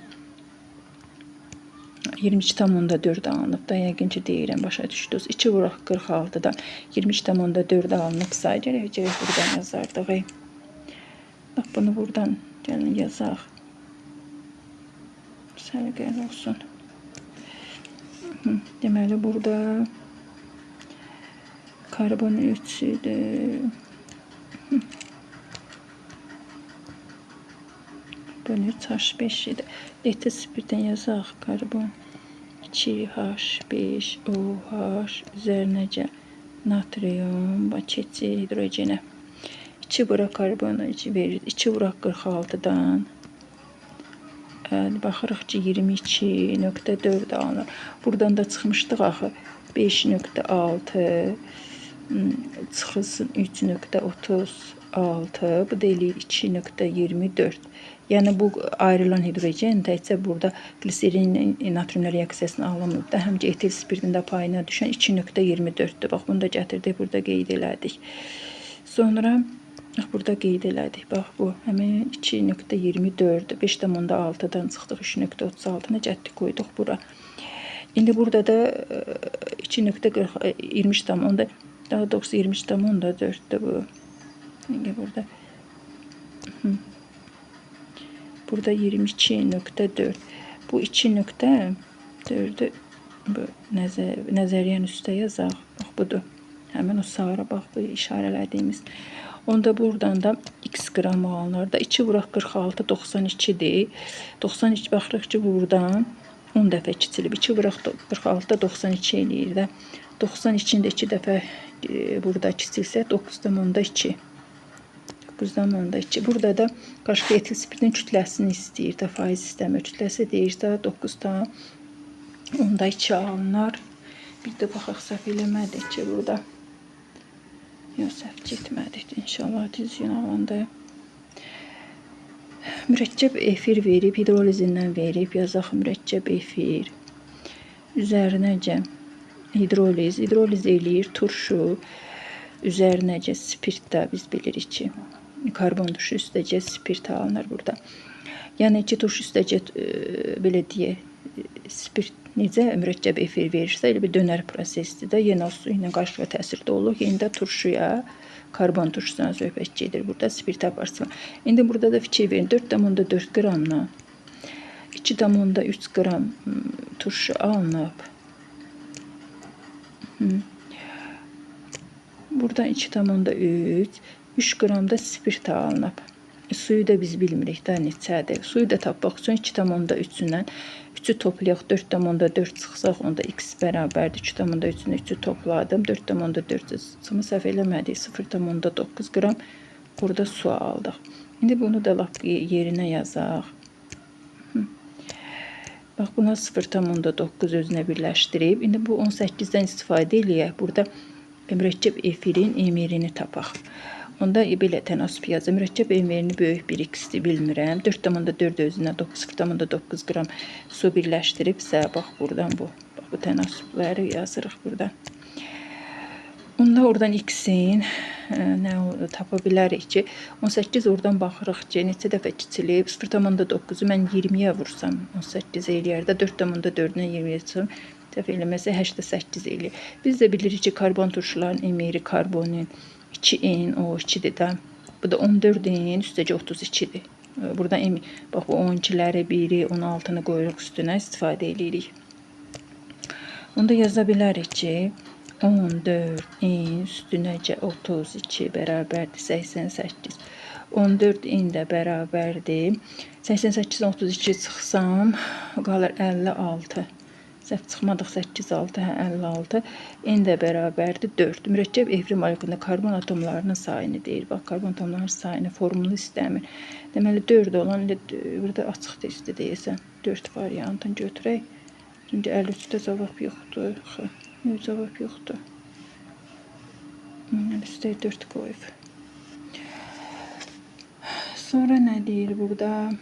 22,4 alınıb da. Yəqin ki, deyirəm, başa düşdünüz. 2 vuraq 46-dan 22,4 alınıbsa, gərək buradan yazardıq. Bax, bunu buradan gəlin yazaq. Səliqəli olsun. Deməli, burada karbon 3-dir. Karbon 3 H5-dir. Etil spirtdən yazaq. Karbon 2H5OH üzərinəcə natrium keçir hidrogenə. 2 vuraq karbon 2 verir. 2 vuraq 46-dan baxırıq ki, 22,4 alınır. Buradan da çıxmışdıq axı 5,6 çıxılsın 3,36. Bu da eləyir 2,24. Yəni bu ayrılan hidrogen təkcə burada gliserin natriumla reaksiyasını alınmır da, həm ki etil spirtində payına düşən 2,24-dür. Bax, bunu da gətirdik, burada qeyd elədik. Sonra burada qeyd elədik. Bax, bu həmin 2,24-dür. 5,6-dan çıxdıq 3,36-na gətdik, qoyduq bura. İndi burada da 2,20 daha doğrusu 20,4-dür bu. İndi burada. Burada 22,4. Bu 2,4'ü nəzəriyyənin üstə yazaq. Bax, budur. Həmin o sarı, bax, bu işarələdiyimiz. Onda buradan da x qram alınır da. 2 vuraq 46, 92'dir. 92 baxırıq ki, buradan 10 dəfə kiçilib. 2 vuraq 46, 92 eləyir də. 92-ni də 2 dəfə burada kiçilsə 9,2. 9,2. Burada da qarşıda etil spirtin kütləsini istəyir də, faiz istəmir. Kütləsi deyirsə 9,2. Onda 2 alınır. Bir də baxaq səhv eləmədik ki, burada. Yox, səhv getmədik. İnşallah düzgün alındı. Mürəkkəb efir verib, hidrolizindən verib. Yazaq mürəkkəb efir. Üzərinəcə hidroliz eləyir, turşu. Üzərinəcə spirtdə biz bilirik ki, karbon turşu üstəcə spirt alınır burada. Yəni ki, turşu üstəcə belə deyək, spirt necə mürəkkəb efir verirsə, elə bir dönər prosesdir də. Yenə o su ilə qarşılıqlı təsirdə olur. Yenə də turşuya, karbon turşusuna söhbət gedir. Burada spirt aparsın. İndi burada da fikir verin. 4,4 qramla 2,3 qram turşu alınıb. Burada 2,3 qram da spirt alınıb. Suyu da biz bilmirik də neçədir. Suyu da tapmaq üçün 2,3-dən 3-ü toplayaq, 4,4 çıxsaq, onda x bərabərdir. 2,3-ün 3-ü topladım. 4,4 çıxımı səhv eləmədik. 0,9 qram burada su aldıq. İndi bunu da lap yerinə yazaq. Bax, buna 0,9 özünə birləşdirib. İndi bu 18-dən istifadə eləyək. Burada mürəkkəb efirin emirini tapaq. Onda belə tənasüb yazım. Mürəkkəb emirini böyük bir x-dir, bilmirəm. 4,4 özünə 0,9 qram su birləşdiribsə, bax, buradan bu. Bax, bu tənasübləri yazırıq buradan. Onda oradan x-in nə tapa bilərik ki, 18 oradan baxırıq ki, neçə dəfə kiçilib. 0,9-u mən 20-yə vursam, 18 eləyər də 4,4-dən 20-yə çıxım. Dəfə eləməsə 8 eləyir. Biz də bilirik ki, karbon turşuların emiri karbonin 2N, o 2-dir də. Bu da 14N, üstəcə 32-dir. Burada bax, bu 12-ləri, 1-i, 16-nı qoyuruq üstünə, istifadə edirik. Onda yaza bilərik ki, 14N üstünəcə 32 bərabərdir 88. 14N də bərabərdir. 88-dən 32 çıxsam, qalır 56. Səhv çıxmadıq, 8, 6, 56. N də bərabərdir 4. Mürəkkəb efir molekulunda karbon atomlarının sayını deyir. Bax, karbon atomlarının sayını formulu istəmir. Deməli, 4 olan, burada açıq testi deyəsən, 4 variantını götürək. Çünki 53-də cavab yoxdur. Yox, cavab yoxdur. 53-də 4 qoyub. Sonra nə deyir burada?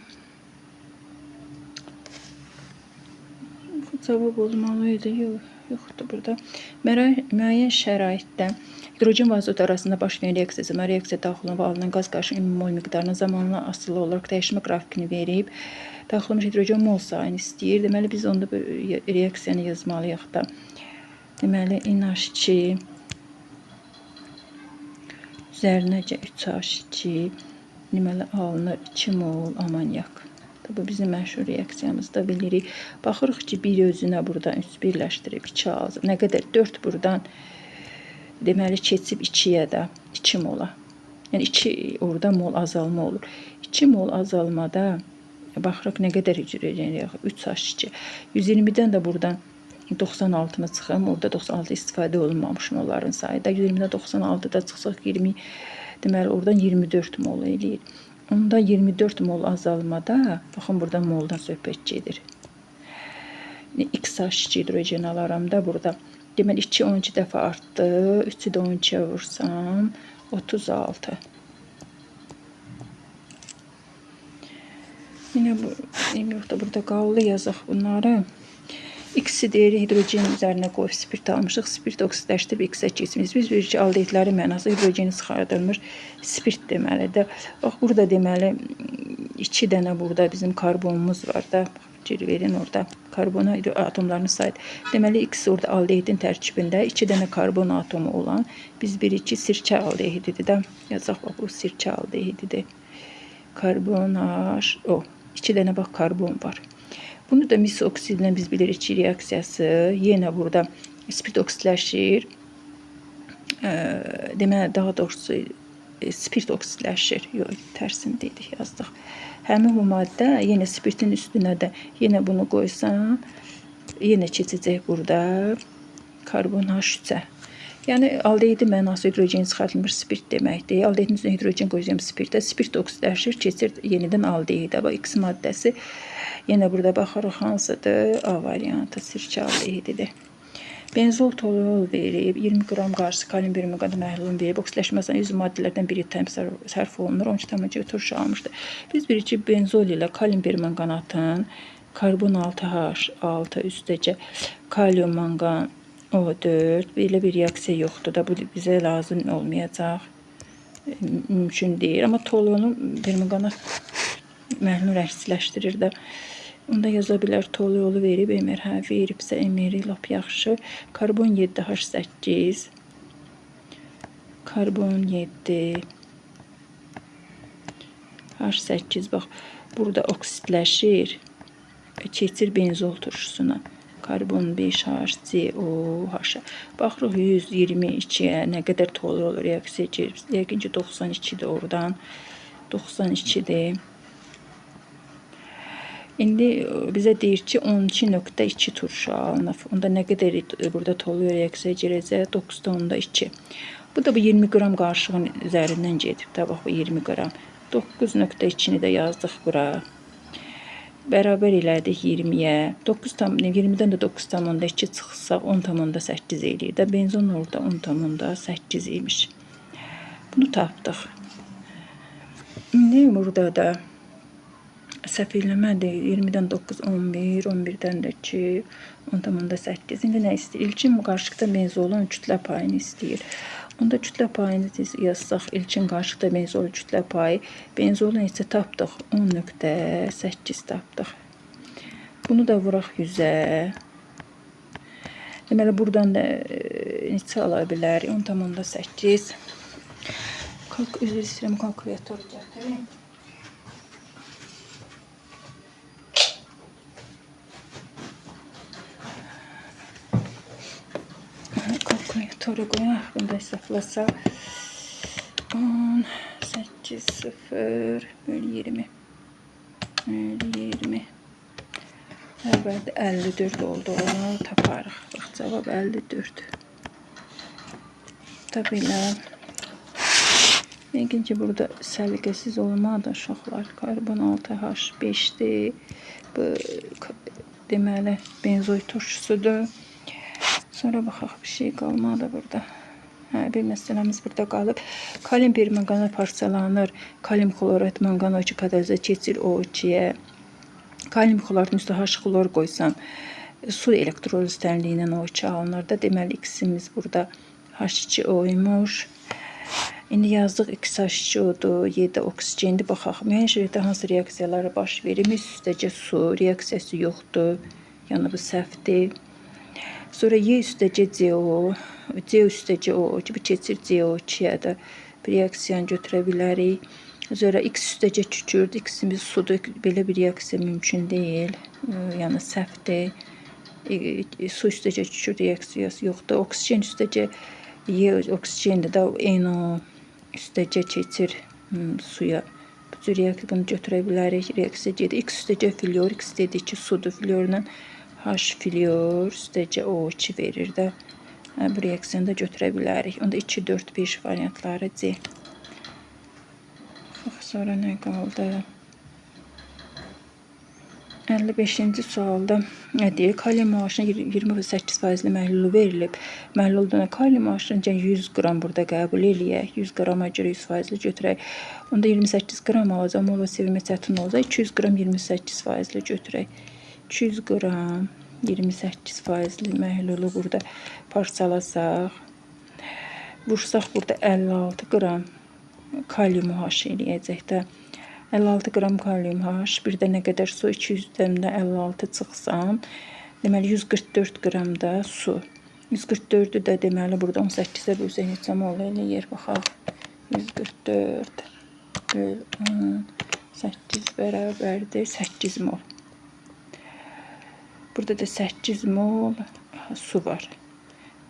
Cavab olmalıydı. Yoxdur burada. Müəyyən şəraitdə hidrogen və azot arasında baş verən reaksiya, reaksiya daxilində alınan qaz qarışımı mol miqdarına zamanla asılı olaraq dəyişmə qrafikini verib, daxilmiş hidrogen mol sayını istəyir. Deməli, biz onda reaksiyanı yazmalıyıq da. Deməli, NH2 üzərinəcə 3H2 deməli, alınır 2 mol amonyak. Bu bizim məşhur reaksiyamızda bilirik. Baxırıq ki, bir özünə buradan 3 birləşdirib 2 alır. Nə qədər? 4 buradan deməli keçib 2-yə də 2 mola. Yəni 2 orada mol azalma olur. 2 mol azalmada baxırıq nə qədər hidrogen 3H2. 120-dən də buradan 96-nı çıxım. Orada 96 istifadə olunmamış molların sayı da 120-dən 96-da çıxsaq 20 deməli oradan 24 mol eləyir. Onda 24 mol azalmada, baxın burada moldan söhbət gedir. XH2 hidrogen alaram da burada. Deməli 2 12 dəfə artdı. 3-ü də 12-yə vursam 36. Yine bu yoxda burada qavlı yazaq bunları. X-i deyir hidrogen üzərinə qoyub spirt almışıq. Spirt oksidləşdirib X-ə keçmiş. Biz bilirik ki, aldehidlərin mənası hidrogeni çıxardılmış spirt deməlidir. Bax, burada deməli 2 dənə burada bizim karbonumuz var da. Fikir verin orada. Karbon atomlarının sayı. Deməli, X orada aldehidin tərkibində 2 dənə karbon atomu olan biz bilirik ki, sirkə aldehididir də. Yazaq, bax, bu sirkə aldehididir. Karbon H, o. 2 dənə bax karbon var. Bunu da mis oksidlə biz bilirik ki, reaksiyası yenə burada spirt oksidləşir. Deməli, daha doğrusu spirt oksidləşir. Yox, tərsindəydik, yazdıq. Həmin bu maddə yenə spirtin üstünə də yenə bunu qoysam, yenə keçəcək burada karbon H3-ə. Yəni aldehidi mənası hidrogen çıxartılmış spirt deməkdir. Aldehidin üzərinə hidrogen qoyacağım spirtə. Spirt oksidləşir, keçir yenidən aldehida. Bax X maddəsi yenə burada baxırıq hansıdır? A variantı sirkə aldehididir. Benzol toluol verib 20 qram qarşısı kalium birmiqanat məhlulunu verib. Oksidləşməsinə üzv maddələrdən biri sərf olunur. 12 damacı turş almışdır. Biz bilirik ki, benzol ilə kalium birmiqanatın karbon 6H6 üstəcə kalium manqan O4 belə bir reaksiya yoxdur da, bu bizə lazım olmayacaq. Mümkün deyil. Amma toluolu birmiqanat məhlulunu rəksləşdirir də. Onda yaza bilər toluolu verib, Emir hə veribsə Emiri lap yaxşı. Karbon 7H8 karbon 7 H8 bax burada oksidləşir. Keçir benzol turşusuna. Karbon 5HCOH. Baxırıq 122-yə nə qədər toluol reaksiya keçir. Yəqin ki 92-dir oradan. 92-dir. İndi bizə deyir ki 12.2 turşu alınıb. Onda nə qədər burada toluol reaksiya girəcək? 9.2. Bu da bu 20 qram qarışığın üzərindən gedib. Da bax bu 20 qram. 9.2-ni də yazdıq bura. Bərabər elədik 20-yə. 20-dən də 9.2 çıxsaq 10.8 eləyir də. Benzon orada 10.8 imiş. Bunu tapdıq. İndi burada da səhv eləmədir. 20-dən 9, 11, 11-dən də 2, 10.8. İndi nə istəyir? İlkin qarışıqda benzolun kütlə payını istəyir. Onda kütlə payını yazsaq, ilkin qarışıqda benzol kütlə payı. Benzolun isə tapdıq. 10.8 tapdıq. Bunu da vuraq 100-ə. Deməli, buradan da neçə ala bilər? 10.8. Üzr istəyirəm, kalkulatoru gətirim. Kalkulatoru qoyaq, bunda hesablasaq. 10, 8, 0, bölü 20. Bölü 20. Əlbəttə 54 oldu. Onu taparıq. Bax, cavab 54. Tabilə. Yəqin ki, burada səliqəsiz olmadı uşaqlar. Karbon 6H5-dir. Bu, deməli, benzoy turşusudur. Sonra baxaq, bir şey qalmadı burada. Bir məsələmiz burada qalıb. Kalium birmiqanat parçalanır. Kalium xlorat manqan O2 kataliza keçir O2-yə. Kalium xloratın üstə H xlor qoysam, su elektroliz tənliyi ilə O2 alınır da. Deməli, X-imiz burada H2O imiş. İndi yazdıq X2O-dur, 7 oksigendir. Baxaq, müəyyən şəraitdə hansı reaksiyaları baş verir? Üstəcə su reaksiyası yoxdur. Yəni bu səhvdir. Sonra Y üstəcə CO, C üstəcə O2, bu keçir CO2-yə də bir reaksiyanı götürə bilərik. Sonra X üstəcə kükürdür, X-imiz sudur, belə bir reaksiya mümkün deyil, yəni səhvdir. Su üstəcə kükürdür, reaksiyası yoxdur. Oksigen üstəcə Y oksigendir də, NO üstəcə keçir suya. Bu cür reaksiya bunu götürə bilərik, reaksiya gedir. X üstəcə flyor, X dedik ki sudur, flyorla H flyor üstəcə O2 verir də. Bu reaksiyanı da götürə bilərik. Onda 2, 4, 5 variantları C. Sonra nə qaldı? 55-ci sualda nə deyir? Kalium AH-ın 28% məhlulu verilib. Məhluldan kalium AH-ın 100 qram burada qəbul eləyək. 100 qrama görə 100% götürək. Onda 28 qram alacaq. Mola sevilmə çətin olacaq. 200 qram 28% götürək. 200 qram 28% məhlulu burada parçalasaq. Vursaq burada 56 qram kalium AH eləyəcək də. 56 qram kalium H, bir də nə qədər su, 200-dən də 56 çıxsam, deməli 144 qram da su. 144-ü də deməli burada 18-ə bölsək neçə mol eləyir, baxaq. 144 böl 18 bərabərdir 8 mol. Burada da 8 mol su var.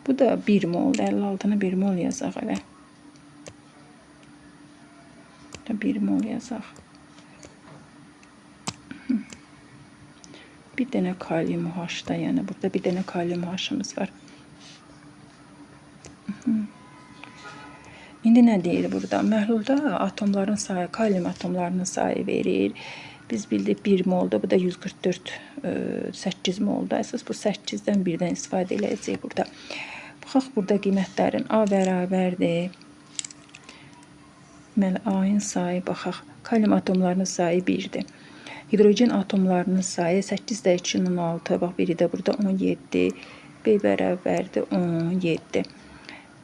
Bu da 1 mol, 56-nı 1 mol yazaq hələ. 1 mol yazaq. Bir dənə kalium H-da, yəni burada bir dənə kalium H-ımız var. İndi nə deyir burada? Məhlulda atomların sayı, kalium atomlarının sayı verir. Biz bildik 1 molda, bu da 144 8 molda. Əsas bu 8-dən birdən istifadə edəcəyik burada. Baxaq burada qiymətlərin A bərabərdir. Deməli A-nın sayı baxaq. Kalium atomlarının sayı 1-dir. Hidrogen atomlarının sayı 8 də 2 16. Bax biri də burada 17. B bərabərdir 17.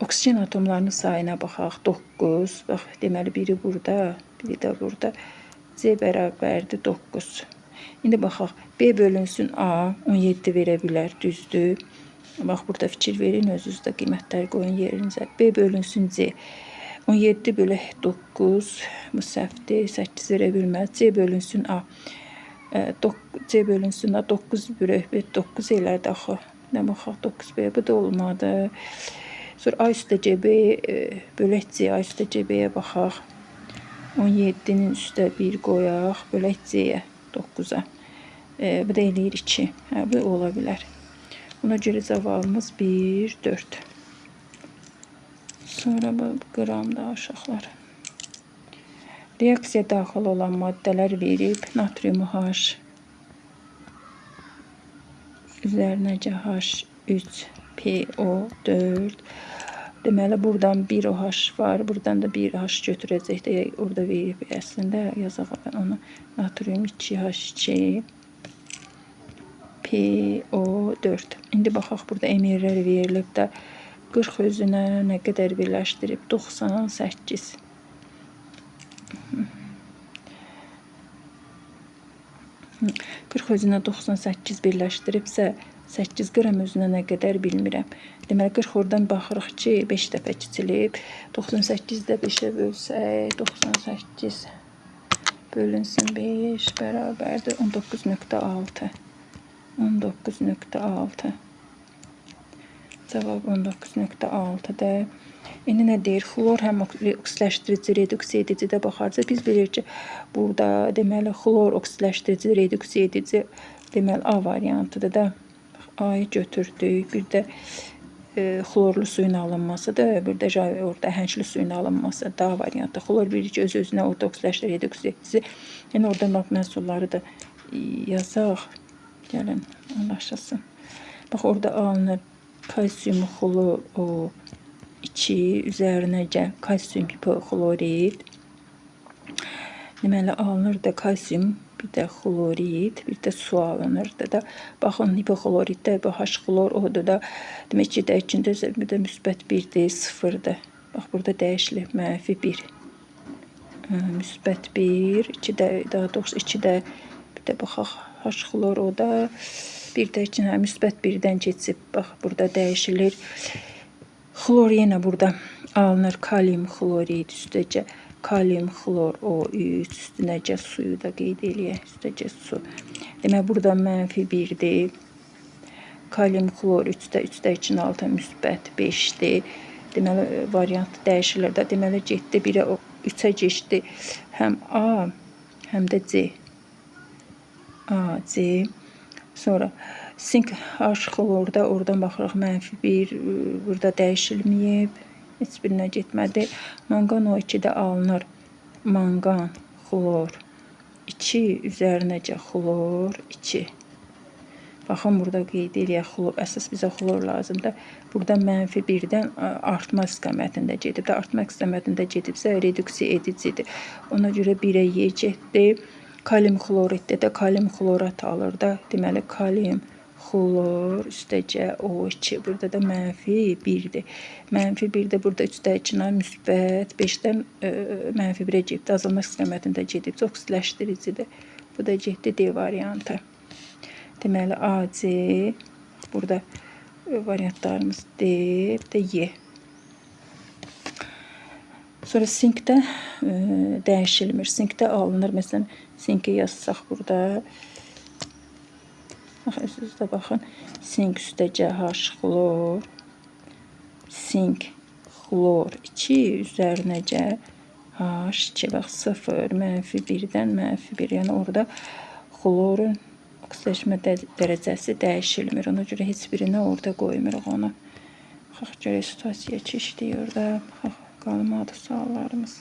Oksigen atomlarının sayına baxaq. 9. Bax deməli biri burada, biri də burada. C bərabərdir 9. İndi baxaq. B bölünsün A 17 verə bilər, düzdür. Bax burada fikir verin, özünüzdə qiymətləri qoyun yerinizə. B bölünsün C. 17 bölək 9, bu səhvdir, 8 verə bilməz. C bölünsün A. C bölünsün A, 9 bölək 9 elədi axı. Nə baxaq 9B, bu da olmadı. Sonra A üstə CB bölək C, A üstə CB-yə baxaq. 17-nin üstə 1 qoyaq, bölək C-yə 9-a. Bu da eləyir 2. Hə, bu ola bilər. Buna görə cavabımız 1, 4. Sonra bu qramda uşaqlar. Reaksiya daxil olan maddələr verib. Natriumu H, üzərinəcə H3, PO4. Deməli, buradan 1 OH var, buradan da 1 H götürəcək də, orada verib əslində, yazaq ben onu. Natrium 2H2, PO4. İndi baxaq, burada emirlər verilib də 40 özünə nə qədər birləşdirib? 98. Özünə 98 birləşdiribsə, 8 qram özünə nə qədər bilmirəm. Deməli, 40 oradan baxırıq ki, 5 dəfə kiçilib. 98-də 5-ə bölsək, 98 bölünsün 5 bərabərdir 19.6. 19.6. Cavab 19.6-dır. İndi nə deyir? Xlor həm oksiləşdirici, reduksiya edicidə baxarsa, biz bilirik ki, burada deməli xlor oksiləşdirici, reduksiya edici deməli A variantıdır da. A-yı götürdük. Bir də xlorlu suyun alınmasıdır. Bir də orada həncli suyun alınması da variantı. Xlor bilirik ki, öz-özünə orada oksiləşdirici, reduksiya edici. Yəni orada məhsulları da yazaq. Gəlin, anlaşılsın. Bax, orada alınır kalsium xlor 2 üzərinəcə kalsium hipoklorid. Deməli, alınır da kalsium, bir də xlorid, bir də su alınır da. Baxın, hipokloriddə bu H-xlor odur da. Demək ki, içində bir də müsbət 1-dir, 0-dır. Bax, burada dəyişilib, mənfi 1. Müsbət 1, 2 də, daha doğrusu 2 də, bir də baxaq, H-xlor o da. Bir də ki, müsbət 1-dən keçib, bax, burada dəyişilir. Xlor yenə burada alınır, kalium xlorid üstəcə. Kalium xlor O3 üstünəcə suyu da qeyd eləyək, üstəcə su. Demək, burada mənfi 1-dir. Kalium xlor 3-də 2-nin altı müsbət 5-dir. Deməli, variant dəyişilir də. Deməli, getdi 1-ə 3-ə keçdi. Həm A, həm də C. A, C. Sonra sink H-xlorda oradan baxırıq, mənfi 1, burada dəyişilməyib. Heç birinə getmədi. Mangan O2-də alınır. Mangan, xlor 2 üzərinəcə xlor 2. Baxın, burada qeyd eləyək, əsas bizə xlor lazımdır. Burada mənfi 1-dən artma istiqamətində gedib. Artma istiqamətində gedibsə, reduksiya edicidir. Ona görə 1-ə Y getdi. Kalium xloriddə də kalium xlorat alır da. Deməli, kalium xlor üstəcə O2. Burada da mənfi 1-dir. Mənfi 1-də burada 3-də 2-nin müsbət 5-dən mənfi 1-ə getdi. Azalma istiqamətində gedib. Oksiləşdiricidir. Bu da getdi D variantı. Deməli, A, C. Burada variantlarımız D, bir də Y. Sonra sinkdə dəyişilmir. Sinkdə alınır. Məsələn, sinki yazsaq burada. Özünüzdə baxın. Sink üstəcə H-xlor. Sink xlor 2 üzərinəcə H2. Bax, 0, mənfi 1-dən mənfi 1. Yəni, orada xlorun oksiləşmə dərəcəsi dəyişilmir. Ona görə heç birinə orada qoymuruq onu. Baxaq görək situasiya işləyir də. Baxaq qalmadı suallarımız.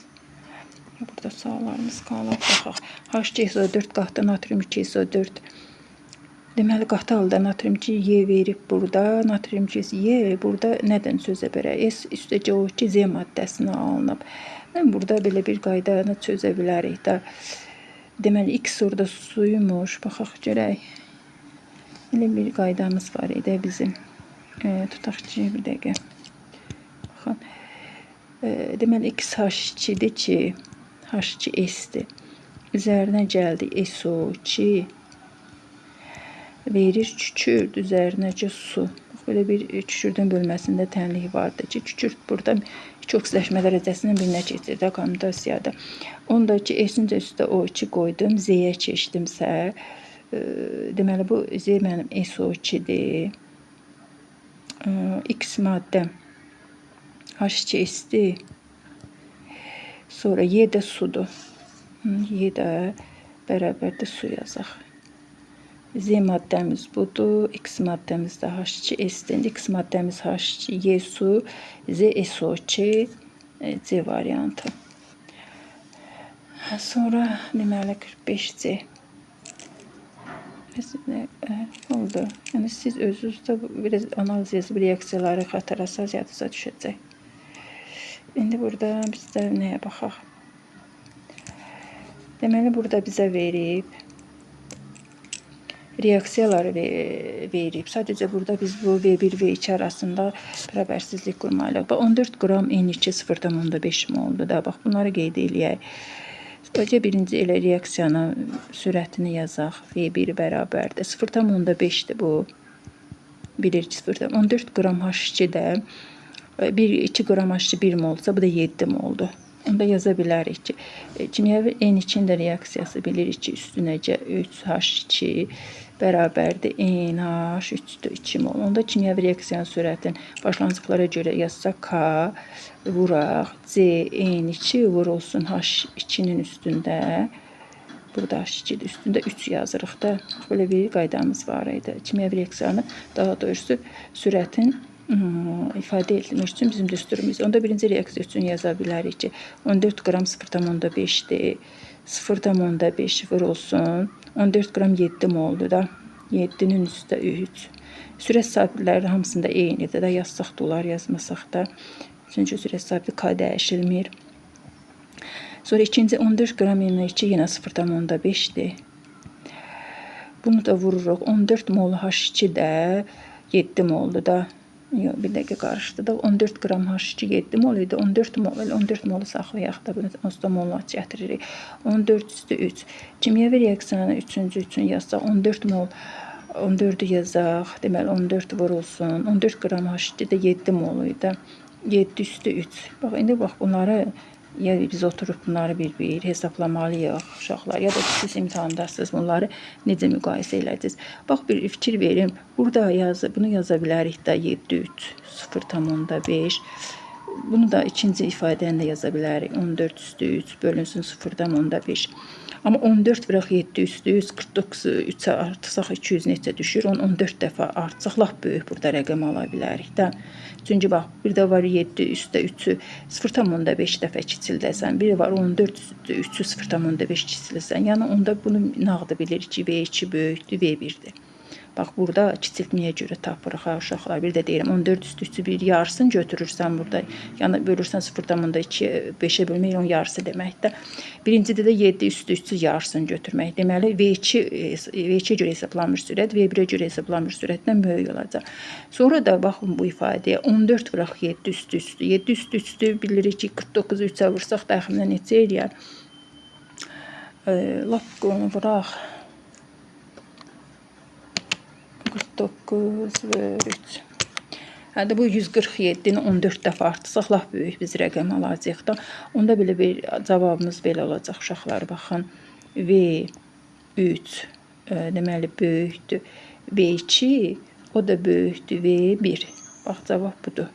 Burada suallarımız qalıb. Baxaq. H2SO4 qatı natrium 2SO4. Deməli qatı halda natrium 2Y verib burada. Natrium 2Y burada nədən sözə bərə? S üstə CO2 Z maddəsinə alınıb. Mən burada belə bir qaydanı çözə bilərik də. Deməli X orada suymuş. Baxaq görək. Elə bir qaydamız var idi bizim. Tutaq ki, bir dəqiqə. Baxın. Deməli X H2-dir ki, H2S-dir. Üzərinə gəldi SO2. Verir kükürt, üzərinə ki su. Belə bir kükürdün bölməsində tənlik vardı ki, kükürt burada iki oksidaşma dərəcəsinin birinə keçir də kommutasiyada. Onda ki, S-in üstə O2 qoydum, Z-yə keçdimsə, deməli bu Z mənim SO2-dir. X maddəm H2S-dir. Sonra Y də sudur. Y də bərabərdə su yazaq. Z maddəmiz budur. X maddəmiz də H2S-dir. X maddəmiz H2Y su, Z SO2, C variantı. Sonra deməli 45C. Oldu. Yəni siz özünüzdə biraz analiz yazıb reaksiyaları xatırlasaz yadınıza düşəcək. İndi burada bizdə nəyə baxaq? Deməli burada bizə verib reaksiyaları verib. Sadəcə burada biz bu V1 V2 arasında bərabərsizlik qurmalıyıq. 14 qram N2 0,5 moldur da. Bax bunları qeyd eləyək. Öncə birinci elə reaksiyanın sürətini yazaq. V1 bərabərdir 0,5-dir bu. Bilir ki 14 qram H2-də 2 qram H2 1 molsa bu da 7 moldur. Onda yaza bilərik ki, kimyəvi N2-nin də reaksiyası bilirik ki, üstünəcə 3H2 bərabərdir NH3-2 mol. Onda kimyəvi reaksiyanın sürətini başlanğıclara görə yazsaq K vuraq, C N2 vurulsun H2-nin üstündə. Burada H2-dir, üstündə 3 yazırıq da. Böyle bir qaydamız var idi. Kimyəvi reaksiyanı, daha doğrusu sürətin ifadə edilmək üçün bizim düsturumuz. Onda birinci reaksiya üçün yaza bilərik ki, 14 qram 0,5-dir. 0,5 vurulsun. 14 qram 7 moldur da. 7-nin üstə 3. Sürət sabitləri hamısında eynidir də. Yazsaq da olar, yazmasaq da. Çünki sürət sabiti K dəyişilmir. Sonra ikinci 14 qram N2 yenə 0,5-dir. Bunu da vururuq. 14 mol H2-də 7 moldur da. Yox, bir dəqiqə qarışdı da. 14 qram H2 7 mol idi. 14 molu saxlayaq da. Bunu onsuz da mollat gətiririk. 14 üstü 3. Kimyəvi reaksiyanın üçüncü üçün yazsaq 14 mol 14'ü yazaq. Deməli 14 vurulsun. 14 qram H2-də 7 mol idi. 7 üstü 3. Bax, indi bax bunları ya biz oturup bunları bir hesaplamalıyıq uşaqlar, ya da siz imtahandasınız, bunları necə müqayisə edəcəksiniz. Bax, bir fikir verin. Burada bunu yaza bilərik də 7 3 0,5. Bunu da ikinci ifadəni də yaza bilərik. 14 üstü 3 bölünsün 0,5. Amma 14 vuraq 7 üstü 100, 49 3'ə artırsaq 200 neçə düşür? 14 dəfə artsaq lap böyük burada rəqəm ala bilərik də. Çünki bax, bir də var 7 üstə 3'ü 0,5 dəfə kiçildəsən, biri var 14 üstə 3'ü 0,5 kiçildəsən. Yəni onda bunu nağdı bilir ki, V2 böyükdür, V1'dir. Bax, burada kiçiltməyə görə tapırıq uşaqlar. Bir də deyirəm, 14 üstü 3'ü bir yarısını götürürsən burada. Yəni bölürsən 0,2'ye 5'e bölmək onun yarısı deməkdir. Birincidə də 7 üstü 3'ü yarısını götürmək. Deməli, V2'yə görə hesablanmış sürət, V1'ə görə hesablanmış sürətdən böyük olacaq. Sonra da baxın bu ifadəyə 14 vuraq 7 üstü 3'dür. 7 üstü 3'dür bilirik ki, 49'u 3'ə vursaq daxilində neçə eləyər? Lap onu vuraq. 49 ve 3. Hədə bu 147'ni 14 dəfə artsaq lap böyük biz rəqəm alacaq da. Onda belə bir cavabımız belə olacaq uşaqlar. Baxın, V3 deməli böyükdür. V2 o da böyükdür. V1. Bax, cavab budur.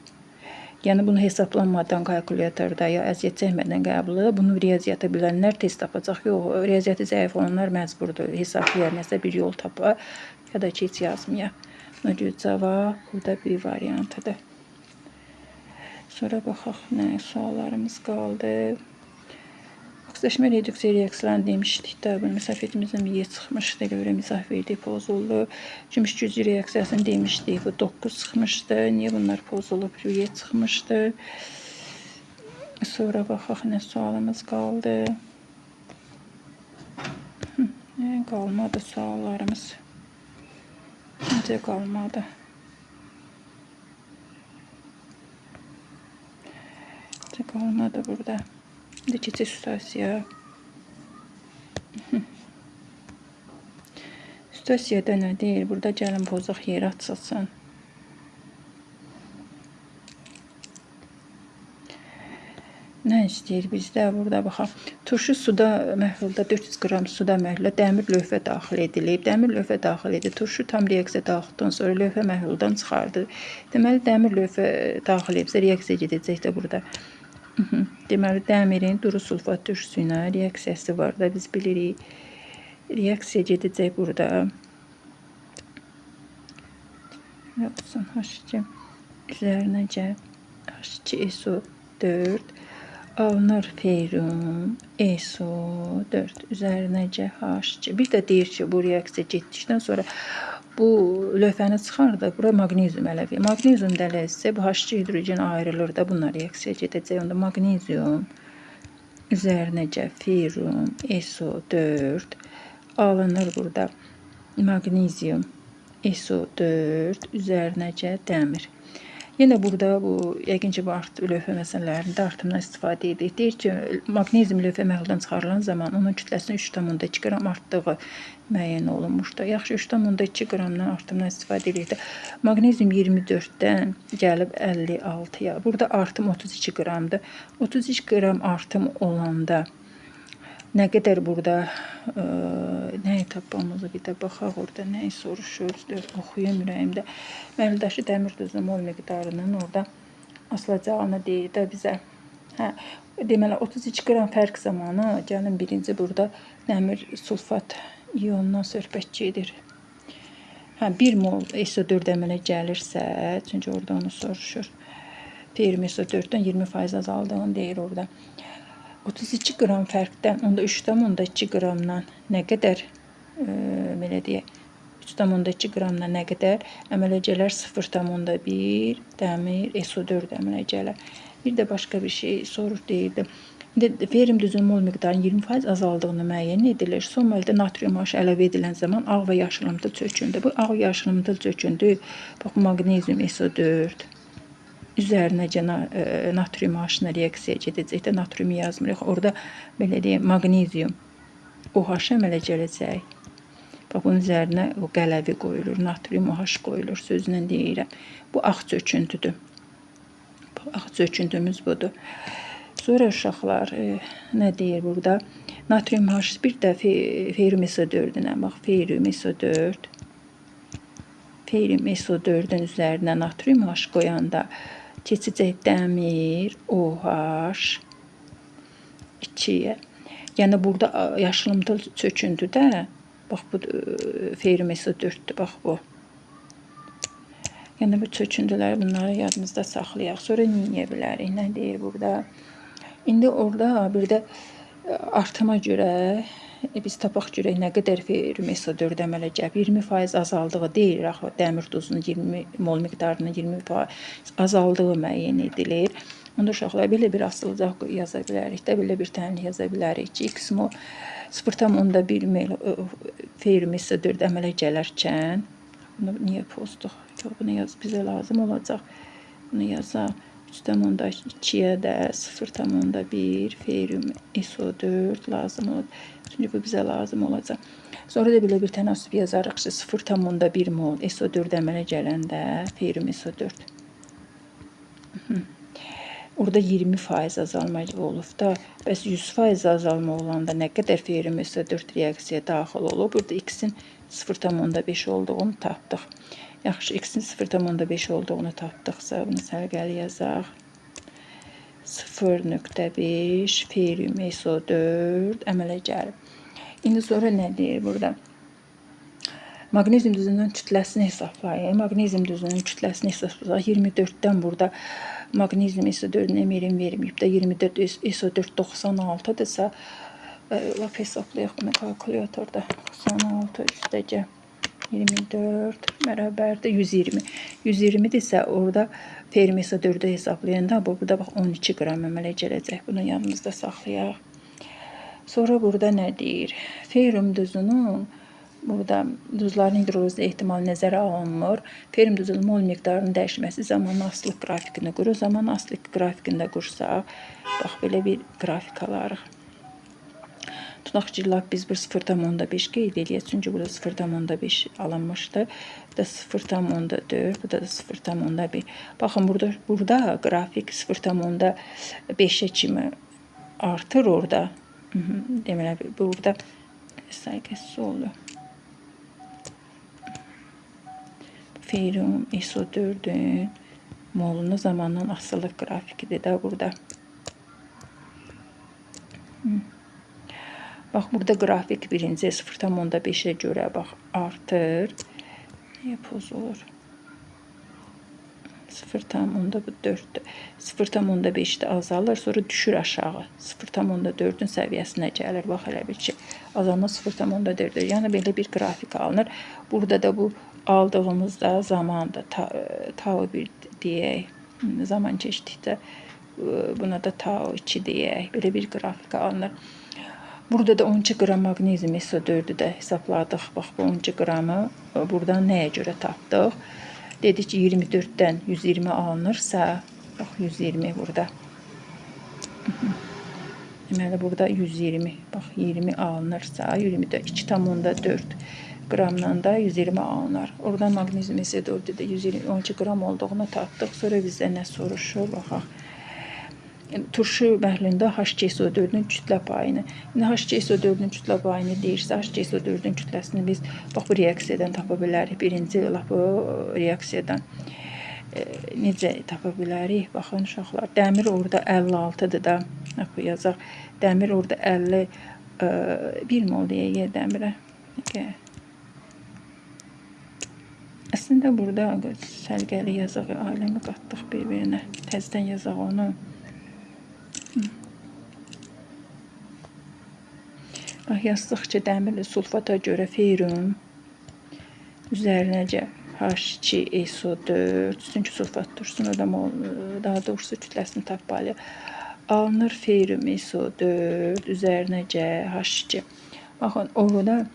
Yəni bunu hesablanmadan kalkulyatorda ya əziyyət çəkmədən qəbul edə, bunu riyaziyyata bilənlər test tapacaq. Yox, riyaziyyatı zəif olanlar məcburdur. Hesablayan nəsə bir yol tapa ya da ki heç yazmaya. Buna görə cavab burada bir variantıdır. Sonra baxaq nə suallarımız qaldı. Oksidaşma reduksiya reaksiyalarını demişdik də, bunun məsafetimizdən Y çıxmışdı, görə izah verdik, pozuldu. Gümüş gücü reaksiyasını demişdik, bu 9 çıxmışdı. Niyə bunlar pozulub? Y çıxmışdı. Sonra baxaq nə sualımız qaldı. Qalmadı suallarımız. Necə qalmadı? Necə qalmadı burada? İndi keçək situasiyaya. Situasiyada nə deyir? Burada gəlin pozaq yer açılsın. Nə istəyir bizdə? Burada baxaq. Turşu suda məhlulda 400 qram suda məhlula dəmir lövhə daxil edilib. Dəmir lövhə daxil edilib. Turşu tam reaksiya daxildən sonra lövhə məhluldan çıxardı. Deməli dəmir lövhə daxil edilsə reaksiya gedəcək də burada. Deməli dəmirin duru sulfat turşusu ilə reaksiyası var da biz bilirik. Reaksiya gedəcək burada. Yapsın H2 üzərinə gəl H2SO4 alınır ferum SO4 üzərinə gəl H2. Bir də deyir ki, bu reaksiya getdikdən sonra bu lövhəni çıxardı. Bura maqnezium ələvi. Maqnezium dələzsə bu H2 hidrogen ayrılır da bunlar reaksiya gedəcək. Onda maqnezium üzərinə gəl ferum SO4 alınır burada. Maqnezium SO4 üzərinə gəl dəmir. Yenə burada bu yəqin ki, bu lövhə məsələlərində artımdan istifadə edir. Deyir ki, maqnezium lövhə məhluldan çıxarılan zaman onun kütləsinin 3,2 qram artdığı müəyyən olunmuşdur. Yaxşı, 3,2 qramdan artımdan istifadə edir. Maqnezium 24-dən gəlib 56-ya. Burada artım 32 qramdır. 32 qram artım olanda nə qədər burada nəyi tapmamızı bir də baxaq orada nəyi soruşur, oxuyum ürəyimdə. Məhluldaşı dəmir duzu mol miqdarının orada asılacağını deyir də bizə. Deməli 32 qram fərq zamanı gəlin birinci burada dəmir sulfat iyonundan söhbət gedir. 1 mol SO4 əmələ gəlirsə, çünki orada onu soruşur. Ferum SO4-dən 20% azaldığını deyir orada. 32 qram fərqdən, onda 3,2 qramdan nə qədər, belə deyək, 3,2 qramdan nə qədər əmələ gələr? 0,1 dəmir SO4 əmələ gələr. Bir də başqa bir şey sorur deyildi. Ferum düzün mol miqdarının 20% azaldığını müəyyən edilir. Son məldə natrium H əlavə edilən zaman ağ və yaşılımtıl çökündü. Bu ağ yaşılımtıl çökündü. Bax, maqnezium SO4 üzərinə natrium H-na reaksiya gedəcək də natriumu yazmırıq. Orada belə deyək, maqnezium OH əmələ gələcək. Bax, bunun üzərinə o qələvi qoyulur, natrium OH qoyulur, sözlə deyirəm. Bu ağ çöküntüdür. Ağ çöküntümüz budur. Sonra uşaqlar nə deyir burada? Natrium H bir də ferum SO4-ünə bax, ferum SO4. Ferum SO4-ün üzərinə natrium H qoyanda keçəcək dəmir OH 2-yə. Yəni burada yaşılımtıl çöküntüdə bax bu ferum SO4-dür, bax bu. Yəni bu çöküntüləri bunları yadımızda saxlayaq. Sonra nə edə bilərik? Nə deyir burada? İndi orada bir də artıma görə biz tapaq görək nə qədər ferum SO4 əmələ gəlib. 20% azaldığı deyir, axı dəmir duzunun 20 mol miqdarının 20% azaldığı müəyyən edilir. Onda uşaqlar belə bir asılacaq yaza bilərik də, belə bir tənlik yaza bilərik ki, x mol 0,1 mol ferum SO4 əmələ gələrkən, bunu niyə pozduq? Bunu yaz, bizə lazım olacaq. Bunu yazaq. 3,2-yə də 0,1 ferum SO4 lazım olacaq. Çünki bu bizə lazım olacaq. Sonra da belə bir tənasüb yazarıq ki, 0,1 mol SO4 əmələ gələndə ferum SO4. Orada 20% azalma olub da, bəs 100% azalma olanda nə qədər ferum SO4 reaksiyaya daxil olub? Burada x-in 0,5 olduğunu tapdıq. Yaxşı, x-in 0,5 olduğunu tapdıqsa, bunu sərgəli yazaq. 0,5 ferum SO4 əmələ gəlib. İndi sonra nə deyir burada? Maqnezium duzunun kütləsini hesablayın. Maqnezium duzunun kütləsini hesablayın. 24-dən burada maqnezium SO4-ün emirim verməyib də 24 SO4 96-dırsa lap hesablayaq bunu kalkulyatorda. 96 üstəcə 24 bərabərdir 120. 120-dirsə orada fermi SO4-ü hesablayanda burada bax 12 qram əmələ gələcək. Bunu yanımızda saxlayaq. Sonra burada nə deyir? Ferum duzunun burada duzların hidroliz ehtimalı nəzərə alınmır. Ferum duzunun mol miqdarının dəyişməsi zamanın asılıq qrafikini qurur. Zaman asılıq grafikində qursaq, bax belə bir qrafik alarıq. Tutaq ki, biz bir 0,5 qeyd eləyək. Çünki burada 0,5 alınmışdır. Bu da 0,4, bu da 0,1. Baxın, burada qrafik 0,5-ə kimi artır orada. Deməli, burada sayqəsi olur. Ferum SO4-ün molunu zamandan asılıq qrafikidir də burada. Bax, burada qrafik birinci 0,5-ə görə bax artır. Niyə pozulur? 0,4-dür. 0,5-də azalır, sonra düşür aşağı. 0,4-ün səviyyəsinə gəlir. Bax, elə bir ki, azalma 0,4-dür. Yəni, belə bir qrafik alınır. Burada da bu aldığımızda zamandır. Tau 1 deyək. Zaman keçdikdə buna da tau 2 deyək. Belə bir qrafik alınır. Burada da 12 qram maqnezium SO4-ü də hesabladıq. Bax, bu 12 qramı buradan nəyə görə tapdıq? Dedik ki, 24-dən 120 alınırsa, bax, 120 burada. Deməli, burada 120, bax, 20 alınırsa, 20-də 2,4 qramdan da 120 alınır. Oradan maqnezium SO4-də 112 qram olduğunu tapdıq. Sonra bizdə nə soruşur? Baxaq. Turşu məhlulunda HCSO4-ün kütlə payını. İndi HCSO4-ün kütlə payını deyirsə, HCSO4-ün kütləsini biz bax, bu reaksiyadan tapa bilərik. Birinci lap bu reaksiyadan necə tapa bilərik? Baxın, uşaqlar, dəmir orada 56-dır da. Yazaq, dəmir orada 51 mol deyək dəmirə. Əslində, burada sərgəli yazaq, aləmi qatdıq bir-birinə. Təzdən yazaq onu. Bax, yazdıq ki, dəmir sulfata görə ferum üzərinəcə H2SO4, çünki sulfat turşusun, daha doğrusu kütləsini tapmalı. Alınır ferum SO4 üzərinəcə H2. Baxın, orada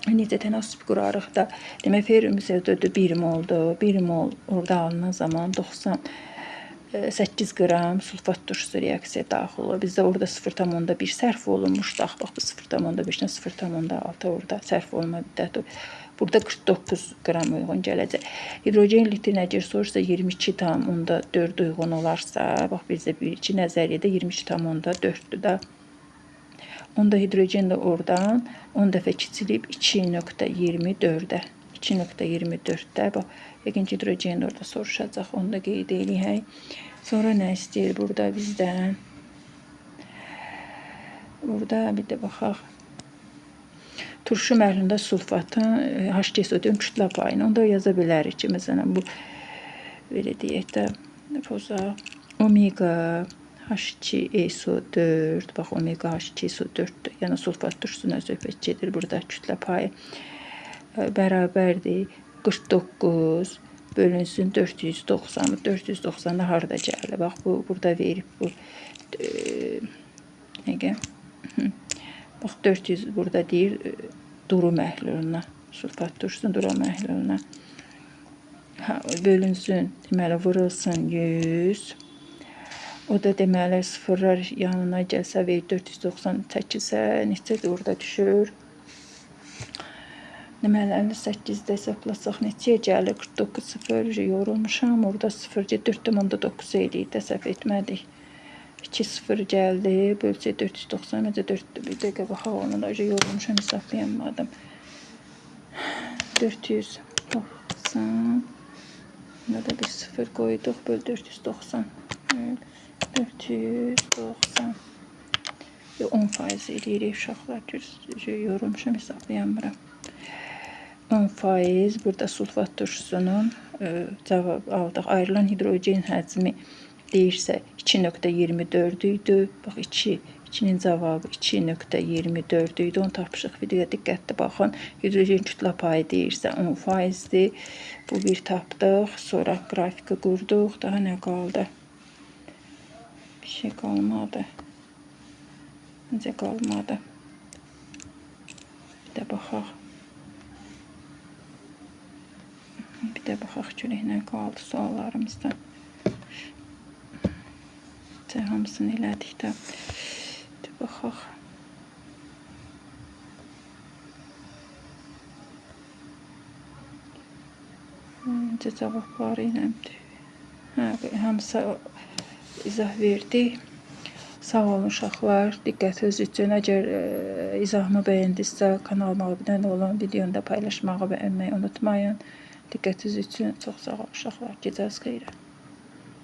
necə tənasüb qurarıq da, demək, ferum SO4-ü 1 moldur. 1 mol orada alınan zaman 98 qram sulfat turşusu reaksiya daxil olur. Bizdə orada 0,1 sərf olunmuşdur. Bax, bu 0,5-dən 0,6 orada sərf olma müddəti. Burada 49 qram uyğun gələcək. Hidrogen litr enerji soruşsa 22,4 uyğun olarsa, bax, bizdə bir-iki nəzəriyyədə 22,4-dür da. Onda hidrogen də oradan 10 dəfə kiçilib 2,24-də. 2,24-də. Bax, yəqin ki, hidrogen orada soruşacaq. Onu da qeyd eləyək. Sonra nə istəyir burada bizdən? Burada bir də baxaq. Turşu məhlulunda sulfatın HCSO4-ün kütlə payını. Onda yaza bilərik ki, məsələn, bu belə deyək də, pozaq. Omega H2SO4, bax, omega H2SO4-dür. Yəni, sulfat turşusuna söhbət gedir. Burada kütlə payı bərabərdir. 49 bölünsün 490. 490-da harada gəlir? Bax, bu burada verib bu. Bax, 400 burada deyir duru məhluluna. Sulfat turşusun duru məhluluna. Bölünsün, deməli, vurulsun 100. O da deməli, sıfırlar yanına gəlsə və 498-sə neçədir orada düşür? Deməli, 58-də hesablasaq neçəyə gəlir? 49-0 yorulmuşam. Orada 0,4,9 eləyir də səhv etmədik. 2-0 gəldi. Bölçə 490, necə 4, bir dəqiqə baxaq onu da yorulmuşam, hesablayamadım. 490, bunda da bir 0 qoyduq, böl 490. 490. 10% eləyirik uşaqlar. Yorulmuşam, hesablayamıram. 10%. Burada sulfat turşusunun cavab aldıq. Ayrılan hidrogen həcmi deyirsə 2,24 idi. Bax 2-nin cavabı 2,24 idi. Onu tapmışıq. Videoya diqqətli baxın. Hidrogen kütlə payı deyirsə 10%-dir. Bu bir tapdıq. Sonra qrafiki qurduq. Daha nə qaldı? Bir şey qalmadı. Necə qalmadı? Bir də baxaq. Bir də baxaq görək nə qaldı suallarımızda. Hamısını elədik də. Bir də baxaq. Necə cavabları ilə hamısı izah verdik. Sağ olun uşaqlar. Diqqətiniz üçün. Əgər izahımı bəyəndinizsə kanalıma abunə olun. Videonu da paylaşmağı və beğenməyi unutmayın. Diqqətiniz üçün çox sağ olun uşaqlar. Gecəniz xeyrə.